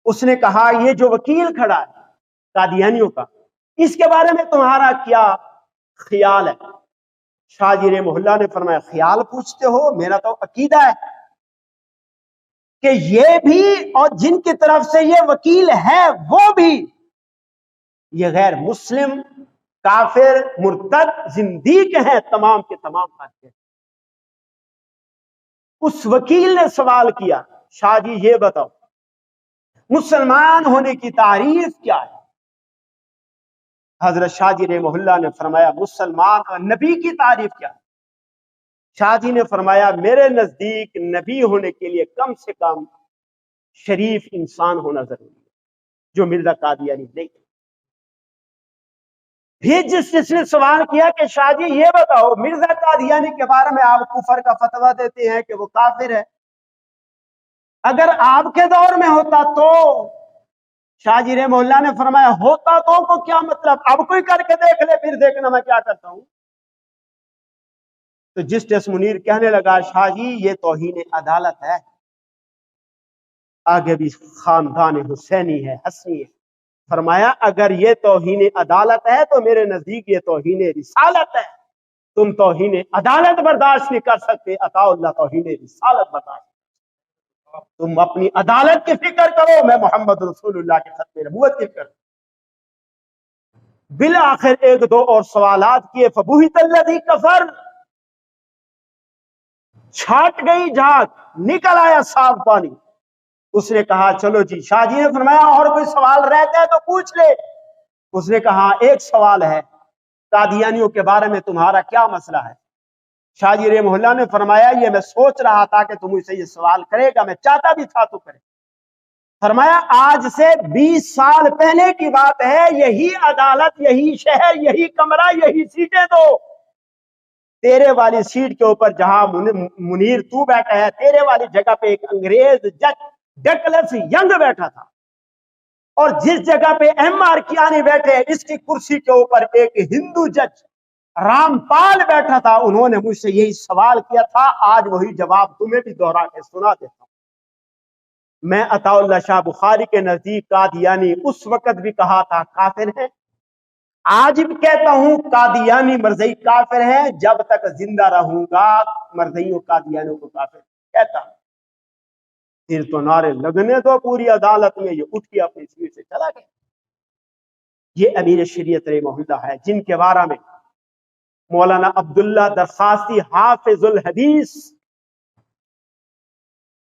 اس نے کہا یہ جو وکیل کھڑا ہے قادیانیوں کا، اس کے بارے میں تمہارا کیا خیال ہے؟ شاہ جی رحمہ اللہ نے فرمایا خیال پوچھتے ہو، میرا تو عقیدہ ہے کہ یہ بھی اور جن کی طرف سے یہ وکیل ہے وہ بھی یہ غیر مسلم کافر مرتد زندیق ہیں تمام کے تمام کافر۔ اس وکیل نے سوال کیا شاہ جی یہ بتاؤ مسلمان ہونے کی تعریف کیا ہے؟ حضرت شاہ جی رحمہ اللہ نے فرمایا مسلمان اور نبی کی تعریف کیا ہے؟ شاہ جی نے فرمایا میرے نزدیک نبی ہونے کے لیے کم سے کم شریف انسان ہونا ضروری ہے، جو مرزا قادیانی نہیں۔ پھر جس نے سوال کیا کہ شاہ جی یہ بتاؤ مرزا قادیانی کے بارے میں آپ کفر کا فتویٰ دیتے ہیں کہ وہ کافر ہے، اگر آپ کے دور میں ہوتا تو؟ شاہ جی رحمہ اللہ نے فرمایا ہوتا تو کو کیا مطلب، اب کوئی کر کے دیکھ لے پھر دیکھنا میں کیا کرتا ہوں۔ تو جسٹس منیر کہنے لگا شاہ جی یہ توہین عدالت ہے، آگے بھی خاندان حسینی ہے حسنی ہے۔ فرمایا اگر یہ توہین عدالت ہے تو میرے نزدیک یہ توہین رسالت ہے، تم توہین عدالت برداشت نہیں کر سکتے، عطا اللہ توہین رسالت برداشت، تم اپنی عدالت کی فکر کرو، میں محمد رسول اللہ کے ختم نبوت کی فکر۔ بالآخر ایک دو اور سوالات کیے، فبہت الذی کفر، چھاٹ گئی جھاگ، نکل آیا صاف پانی۔ اس نے کہا چلو جی، شاہ جی نے فرمایا اور کوئی سوال رہتا ہے تو پوچھ لے۔ اس نے کہا ایک سوال ہے، قادیانیوں کے بارے میں تمہارا کیا مسئلہ ہے؟ شاہ جی رحمہ اللہ نے فرمایا یہ میں سوچ رہا تھا کہ تم اسے یہ سوال کرے گا، میں چاہتا بھی تھا تو کرے۔ فرمایا آج سے 20 سال پہلے کی بات ہے، یہی عدالت، یہی شہر، یہی کمرہ، یہی سیٹیں دو، تیرے والی سیٹ کے اوپر جہاں منیر تو بیٹھا ہے، تیرے والی جگہ پہ ایک انگریز جج ڈکلس ینگ بیٹھا تھا، اور جس جگہ پہ ایم آر کیانی بیٹھے اس کی کرسی کے اوپر ایک ہندو جج رام پال بیٹھا تھا۔ انہوں نے مجھ سے یہی سوال کیا تھا، آج وہی جواب تمہیں بھی دوہرا کے سنا دیتا ہوں۔ میں عطا اللہ شاہ بخاری کے نزدیک قادیانی اس وقت بھی کہا تھا کافر ہے، آج بھی کہتا ہوں قادیانی مرزئی کافر ہے، جب تک زندہ رہوں گا مرزئیوں قادیانیوں کو کافر کہتا ہوں۔ پھر تو نعرے لگنے دو پوری عدالت میں، یہ اٹھ کے اپنی سیٹ سے چلا گیا۔ یہ امیر شریعت رحمہ اللہ ہے جن کے بارے میں مولانا عبداللہ درخواستی حافظ الحدیث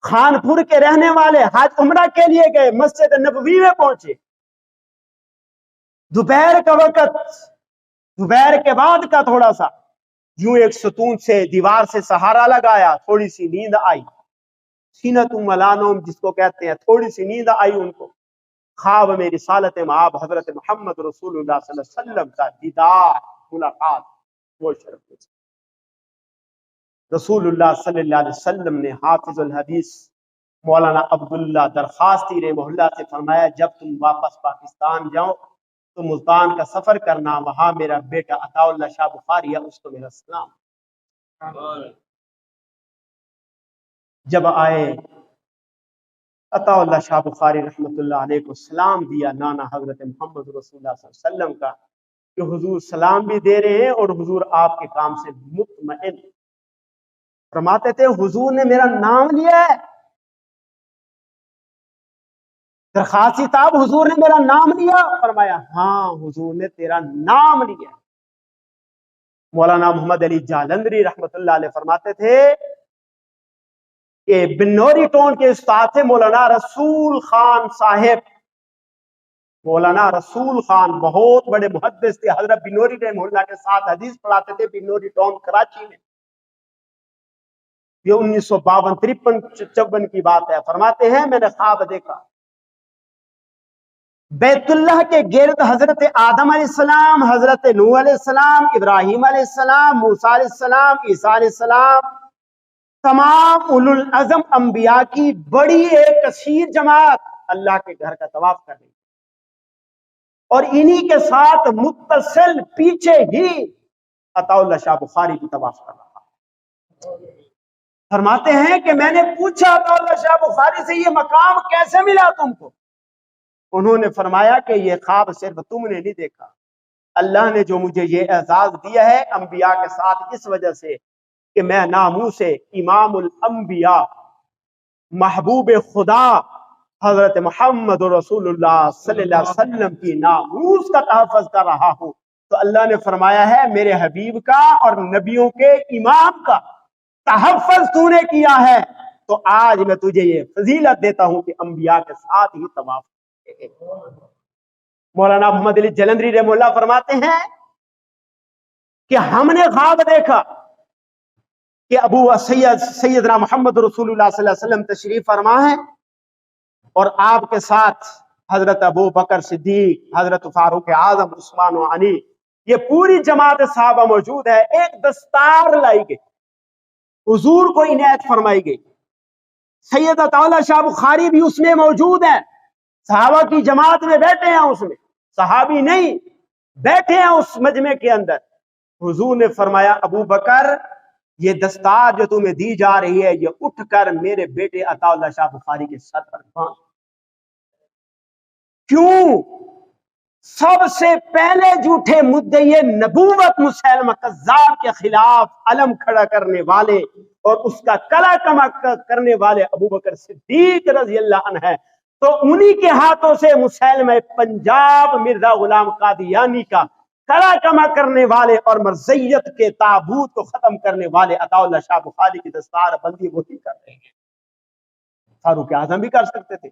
خانپور کے رہنے والے حج عمرہ کے لیے گئے، مسجد نبوی میں پہنچے، دوپہر کا وقت، دوپہر کے بعد کا تھوڑا سا یوں ایک ستون سے دیوار سے سہارا لگایا، تھوڑی سی نیند آئی، سینۃ ملانوم جس کو کہتے ہیں، تھوڑی سی نیند آئی ان کو، خواب میں رسالت مآب حضرت محمد رسول اللہ صلی اللہ علیہ وسلم کا دیدار، ملاقات، وہ شرف رسول اللہ صلی اللہ علیہ وسلم نے حافظ الحدیث مولانا عبداللہ درخواستی رحمہ اللہ سے فرمایا جب تم واپس پاکستان جاؤ تو ملتان کا سفر کرنا، وہاں میرا بیٹا عطا اللہ شاہ بخاری ہے، اس کو میرا سلام۔ جب آئے عطا اللہ شاہ بخاری رحمۃ اللہ علیہ کو سلام دیا نانا حضرت محمد رسول اللہ صلی اللہ علیہ وسلم کا، کہ حضور سلام بھی دے رہے ہیں اور حضور آپ کے کام سے مطمئن۔ فرماتے تھے حضور نے میرا نام لیا ہے، درخواستی صاحب حضور نے میرا نام لیا؟ فرمایا ہاں حضور نے تیرا نام لیا۔ مولانا محمد علی جالندری رحمۃ اللہ علیہ فرماتے تھے کہ بنوری ٹون کے استاد تھے مولانا رسول خان صاحب، مولانا رسول خان بہت بڑے محدث تھے، حضرت بنوری رحمہ اللہ کے ساتھ حدیث پڑھاتے تھے بنوری ٹون کراچی میں۔ یہ 1952-53 کی بات ہے۔ فرماتے ہیں میں نے خواب دیکھا بیت اللہ کے گرد حضرت آدم علیہ السلام، حضرت نوح علیہ السلام، ابراہیم علیہ السلام، موسیٰ علیہ السلام، عیسیٰ علیہ السلام، تمام اولو العزم انبیاء کی بڑی ایک کثیر جماعت اللہ کے گھر کا طواف کر رہی، اور انہی کے ساتھ متصل پیچھے ہی عطا اللہ شاہ بخاری بھی طواف کر رہا۔ فرماتے ہیں کہ میں نے پوچھا عطا اللہ شاہ بخاری سے یہ مقام کیسے ملا تم کو؟ انہوں نے فرمایا کہ یہ خواب صرف تم نے نہیں دیکھا، اللہ نے جو مجھے یہ اعزاز دیا ہے انبیاء کے ساتھ اس وجہ سے کہ میں ناموس امام الانبیاء محبوب خدا حضرت محمد رسول اللہ صلی اللہ علیہ وسلم کی ناموس کا تحفظ کر رہا ہوں، تو اللہ نے فرمایا ہے میرے حبیب کا اور نبیوں کے امام کا تحفظ تو نے کیا ہے، تو آج میں تجھے یہ فضیلت دیتا ہوں کہ انبیاء کے ساتھ ہی طواف۔ مولانا محمد علی جلندری رحمہ اللہ فرماتے ہیں کہ ہم نے خواب دیکھا کہ سیدنا محمد رسول اللہ صلی اللہ علیہ وسلم تشریف فرما ہے اور آپ کے ساتھ حضرت ابو بکر صدیق، حضرت فاروق اعظم، عثمان و علی، یہ پوری جماعت صحابہ موجود ہے۔ ایک دستار لائی گئی، حضور کو عنایت فرمائی گئی، سیدہ طاولہ شاہ بخاری بھی اس میں موجود ہے، صحابہ کی جماعت میں بیٹھے ہیں، اس میں صحابی نہیں بیٹھے ہیں اس مجمع کے اندر۔ حضور نے فرمایا ابو بکر یہ دستار جو تمہیں دی جا رہی ہے یہ اٹھ کر میرے بیٹے عطا اللہ شاہ بخاری کے سر پر باندھ۔ کیوں؟ سب سے پہلے جھوٹے مدعی نبوت مسیلمہ کذاب کے خلاف علم کھڑا کرنے والے اور اس کا کلا کما کرنے والے ابو بکر صدیق رضی اللہ عنہ ہے، تو انہی کے ہاتھوں سے مسیلمہ پنجاب مرزا غلام قادیانی کا کلا کما کرنے والے اور مرزیت کے تابوت کو ختم کرنے والے عطا اللہ شاہ بخاری کی دستار بندی وہی کر رہے ہیں۔ فاروق اعظم بھی کر سکتے تھے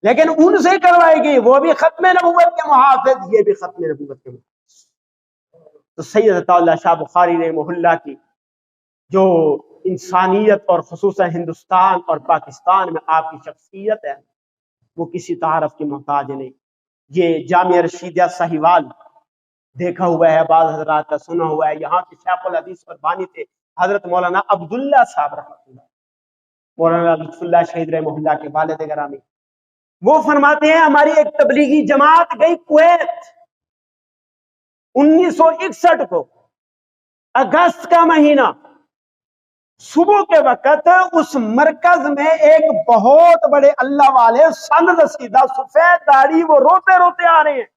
لیکن ان سے کروائی گئی، وہ بھی ختم نبوت کے محافظ، یہ بھی ختم نبوت کے محافظ۔ تو سید عطا اللہ شاہ بخاری رحمہ اللہ کی جو انسانیت اور خصوصاً ہندوستان اور پاکستان میں آپ کی شخصیت ہے وہ کسی تعارف کی محتاج نہیں۔ یہ جامعہ رشیدیہ سہیوال دیکھا ہوا ہے، بعض حضرات کا سنا ہوا ہے، یہاں کے شیخ الحدیث اور بانی تھے حضرت مولانا عبداللہ صاحب رحمۃ اللہ، مولانا لطف اللہ شہید رحمہ اللہ کے والد گرامی، وہ فرماتے ہیں ہماری ایک تبلیغی جماعت گئی کویت 1961 کو، اگست کا مہینہ، صبح کے وقت اس مرکز میں ایک بہت بڑے اللہ والے سن رسیدہ سفید داڑھی، وہ روتے روتے آ رہے ہیں،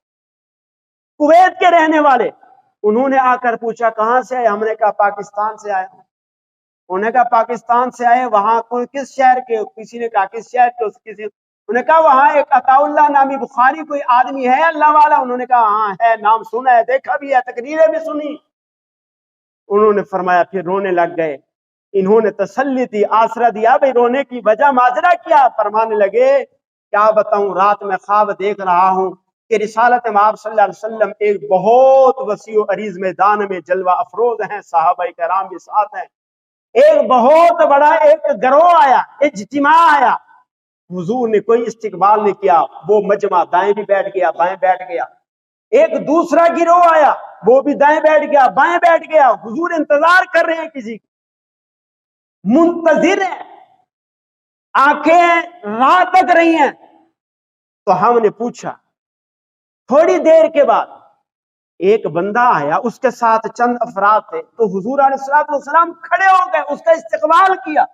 کویت کے رہنے والے۔ انہوں نے آ کر پوچھا کہاں سے آئے؟ ہم نے کہا پاکستان سے آئے۔ انہوں نے کہا پاکستان سے آئے، وہاں کوئی کس شہر کے؟ کسی نے کہا کس شہر کے؟ انہوں نے کہا وہاں ایک عطا اللہ نامی بخاری کوئی آدمی ہے اللہ والا؟ انہوں نے کہا ہاں ہے، نام سنا ہے، دیکھا بھی ہے، تقریریں بھی سنی۔ انہوں نے فرمایا پھر رونے لگ گئے، انہوں نے تسلی دی، آسرا دیا، بھئی رونے کی وجہ ماجرا کیا؟ فرمانے لگے کیا بتاؤں، رات میں خواب دیکھ رہا ہوں کہ رسالت مآب صلی اللہ علیہ وسلم ایک بہت وسیع و عریض میدان میں جلوہ افروز ہیں، صحابہ کرام بھی ساتھ ہیں، ایک بہت بڑا ایک گروہ آیا، اجتماع آیا، حضور نے کوئی استقبال نہیں کیا، وہ مجمع دائیں بھی بیٹھ گیا بائیں بیٹھ گیا، ایک دوسرا گروہ آیا وہ بھی دائیں بیٹھ گیا بائیں بیٹھ گیا، حضور انتظار کر رہے ہیں، کسی منتظر ہیں، آنکھیں رات تک رہی ہیں۔ تو ہم نے پوچھا، تھوڑی دیر کے بعد ایک بندہ آیا، اس کے ساتھ چند افراد تھے، تو حضور علیہ السلام کھڑے ہو گئے، اس کا استقبال کیا،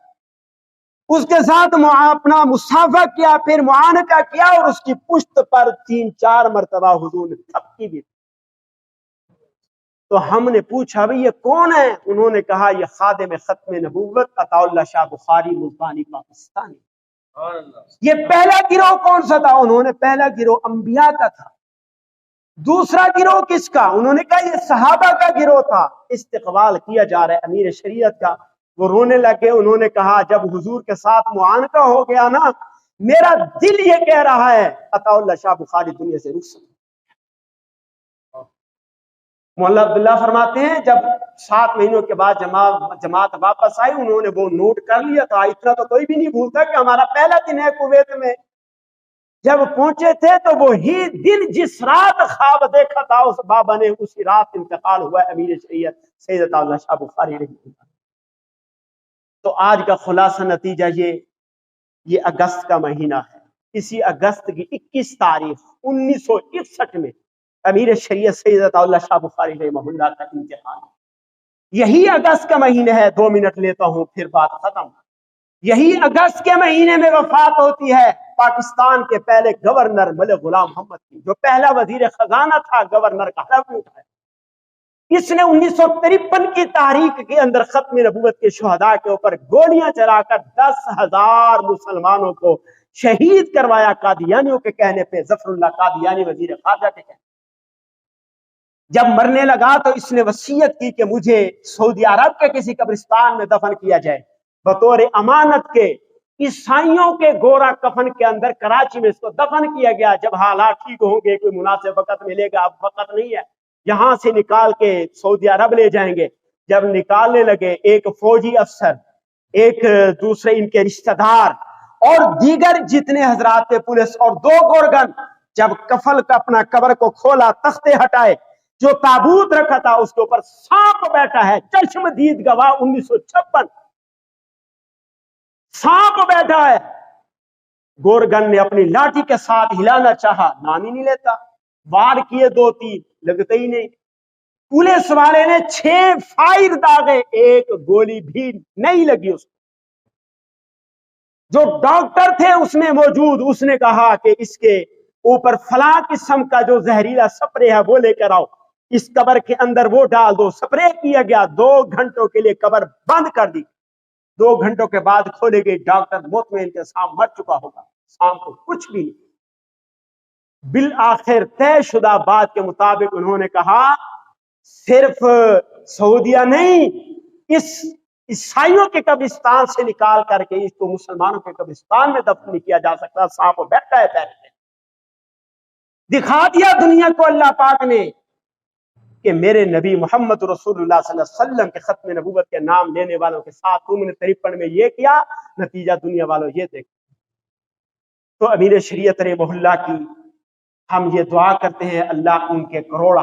اس کے ساتھ اپنا مصافحہ کیا، پھر معانقہ کیا، اور اس کی پشت پر 3-4 مرتبہ حضور نے تھپکی بھی۔ تو ہم نے پوچھا بھئی یہ کون ہے؟ انہوں نے کہا یہ خادم ختم نبوت عطا اللہ شاہ بخاری ملتانی پاکستانی۔ یہ پہلا گروہ کون سا تھا؟ انہوں نے پہلا گروہ انبیاء کا تھا۔ دوسرا گروہ کس کا؟ انہوں نے کہا یہ صحابہ کا گروہ تھا۔ استقبال کیا جا رہا ہے امیر شریعت کا، وہ رونے لگے، انہوں نے کہا جب حضور کے ساتھ معانقہ ہو گیا نا، میرا دل یہ کہہ رہا ہے عطا اللہ شاہ بخاری دنیا سے رخصت۔ مولانا عبداللہ فرماتے ہیں جب 7 مہینوں کے بعد جماعت واپس آئی، انہوں نے وہ نوٹ کر لیا تھا، اتنا تو کوئی بھی نہیں بھولتا کہ ہمارا پہلا دن ہے کویت میں۔ جب پہنچے تھے تو وہی دن جس رات خواب دیکھا تھا اس بابا نے اسی رات انتقال ہوا ہے امیر شریعت سید عطا اللہ شاہ بخاری رحمۃ اللہ۔ تو آج کا خلاصہ نتیجہ یہ اگست کا مہینہ ہے، اسی اگست کی 21 تاریخ 1961 میں امیر شریعت سید عطا اللہ شاہ بخاری رحمہ اللہ کا امتحان، یہی اگست کا مہینہ ہے۔ 2 منٹ لیتا ہوں پھر بات ختم۔ یہی اگست کے مہینے میں وفات ہوتی ہے پاکستان کے پہلے گورنر ملک غلام محمد کی، جو پہلا وزیر خزانہ تھا، گورنر کا حلف بھی اٹھایا۔ اس نے 1953 کی تاریخ کے اندر ختم نبوت کے شہداء کے اوپر گولیاں چلا کر 10,000 مسلمانوں کو شہید کروایا، قادیانیوں کے کہنے پہ، ظفر اللہ قادیانی وزیر خارجہ کے کہنے۔ جب مرنے لگا تو اس نے وصیت کی کہ مجھے سعودی عرب کے کسی قبرستان میں دفن کیا جائے بطور امانت کے۔ عیسائیوں کے گورا کفن کے اندر کراچی میں اس کو دفن کیا گیا۔ جب حالات ٹھیک ہوں گے، کوئی مناسب وقت ملے گا، اب وقت نہیں ہے، یہاں سے نکال کے سعودی عرب لے جائیں گے۔ جب نکالنے لگے، ایک فوجی افسر، ایک دوسرے ان کے رشتہ دار اور دیگر جتنے حضرات تھے، پولیس اور 2 گورگن، جب کفن کا اپنا قبر کو کھولا، تختے ہٹائے، جو تابوت رکھا تھا اس کے اوپر سانپ بیٹھا ہے۔ چشم دید گواہ 1956 سانپ بیٹھا ہے۔ گورگن نے اپنی لاٹھی کے ساتھ ہلانا چاہا، نام ہی نہیں لیتا۔ وار کیے 2-3، لگتے ہی نہیں۔ پولیس والے نے 6 فائر داغے، ایک گولی بھی نہیں لگی اس کو۔ جو ڈاکٹر تھے اس میں موجود، اس نے کہا کہ اس کے اوپر فلاں قسم کا جو زہریلا سپرے ہے وہ لے کر آؤ، اس قبر کے اندر وہ ڈال دو۔ سپرے کیا گیا، 2 گھنٹوں کے لیے قبر بند کر دی۔ 2 گھنٹوں کے بعد کھولے گئی، ڈاکٹر مطمئن کے سانپ مر چکا ہوگا، سانپ کو کچھ بھی نہیں۔ بالآخر طے شدہ بات کے مطابق انہوں نے کہا صرف سعودیہ نہیں، اس عیسائیوں کے قبرستان سے نکال کر کے اس کو مسلمانوں کے قبرستان میں دفن نہیں کیا جا سکتا۔ سانپ بیٹھا ہے پیر میں۔ دکھا دیا دنیا کو اللہ پاک نے کہ میرے نبی محمد رسول اللہ صلی اللہ علیہ وسلم کے ختم نبوت کے نام لینے والوں کے ساتھ تم نے 53 میں یہ کیا، نتیجہ دنیا والوں یہ دیکھ۔ تو امیر شریعت رحمہ اللہ کی ہم یہ دعا کرتے ہیں اللہ ان کے کروڑ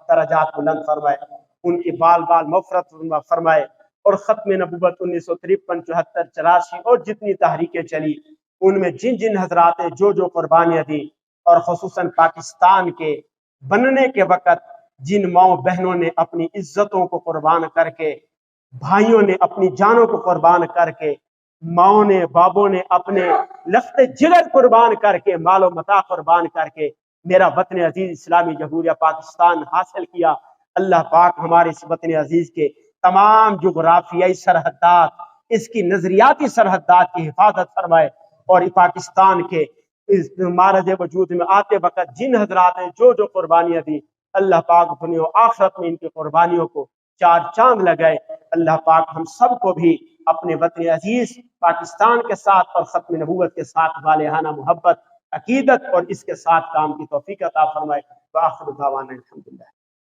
درجات بلند فرمائے، ان کی بال بال مغفرت فرمائے، اور ختم نبوت 1953، 74، 84 اور جتنی تحریکیں چلی ان میں جن جن حضرات نے جو قربانیاں دی، اور خصوصاً پاکستان کے بننے کے وقت جن ماؤں بہنوں نے اپنی عزتوں کو قربان کر کے، بھائیوں نے اپنی جانوں کو قربان کر کے، ماؤں نے بابوں نے اپنے لخت جگر قربان کر کے، مال و متاع قربان کر کے میرا وطن عزیز اسلامی جمہوریہ پاکستان حاصل کیا، اللہ پاک ہمارے اس وطن عزیز کے تمام جغرافیائی سرحدات، اس کی نظریاتی سرحدات کی حفاظت فرمائے، اور پاکستان کے اس معرض وجود میں آتے وقت جن حضرات نے جو قربانیاں دی، اللہ پاک دنیا و آخرت میں ان کی قربانیوں کو 4 چاند لگائے۔ اللہ پاک ہم سب کو بھی اپنے وطن عزیز پاکستان کے ساتھ اور ختم نبوت کے ساتھ والہانہ محبت، عقیدت اور اس کے ساتھ کام کی توفیق عطا فرمائے۔ وآخر دعوانا الحمدللہ۔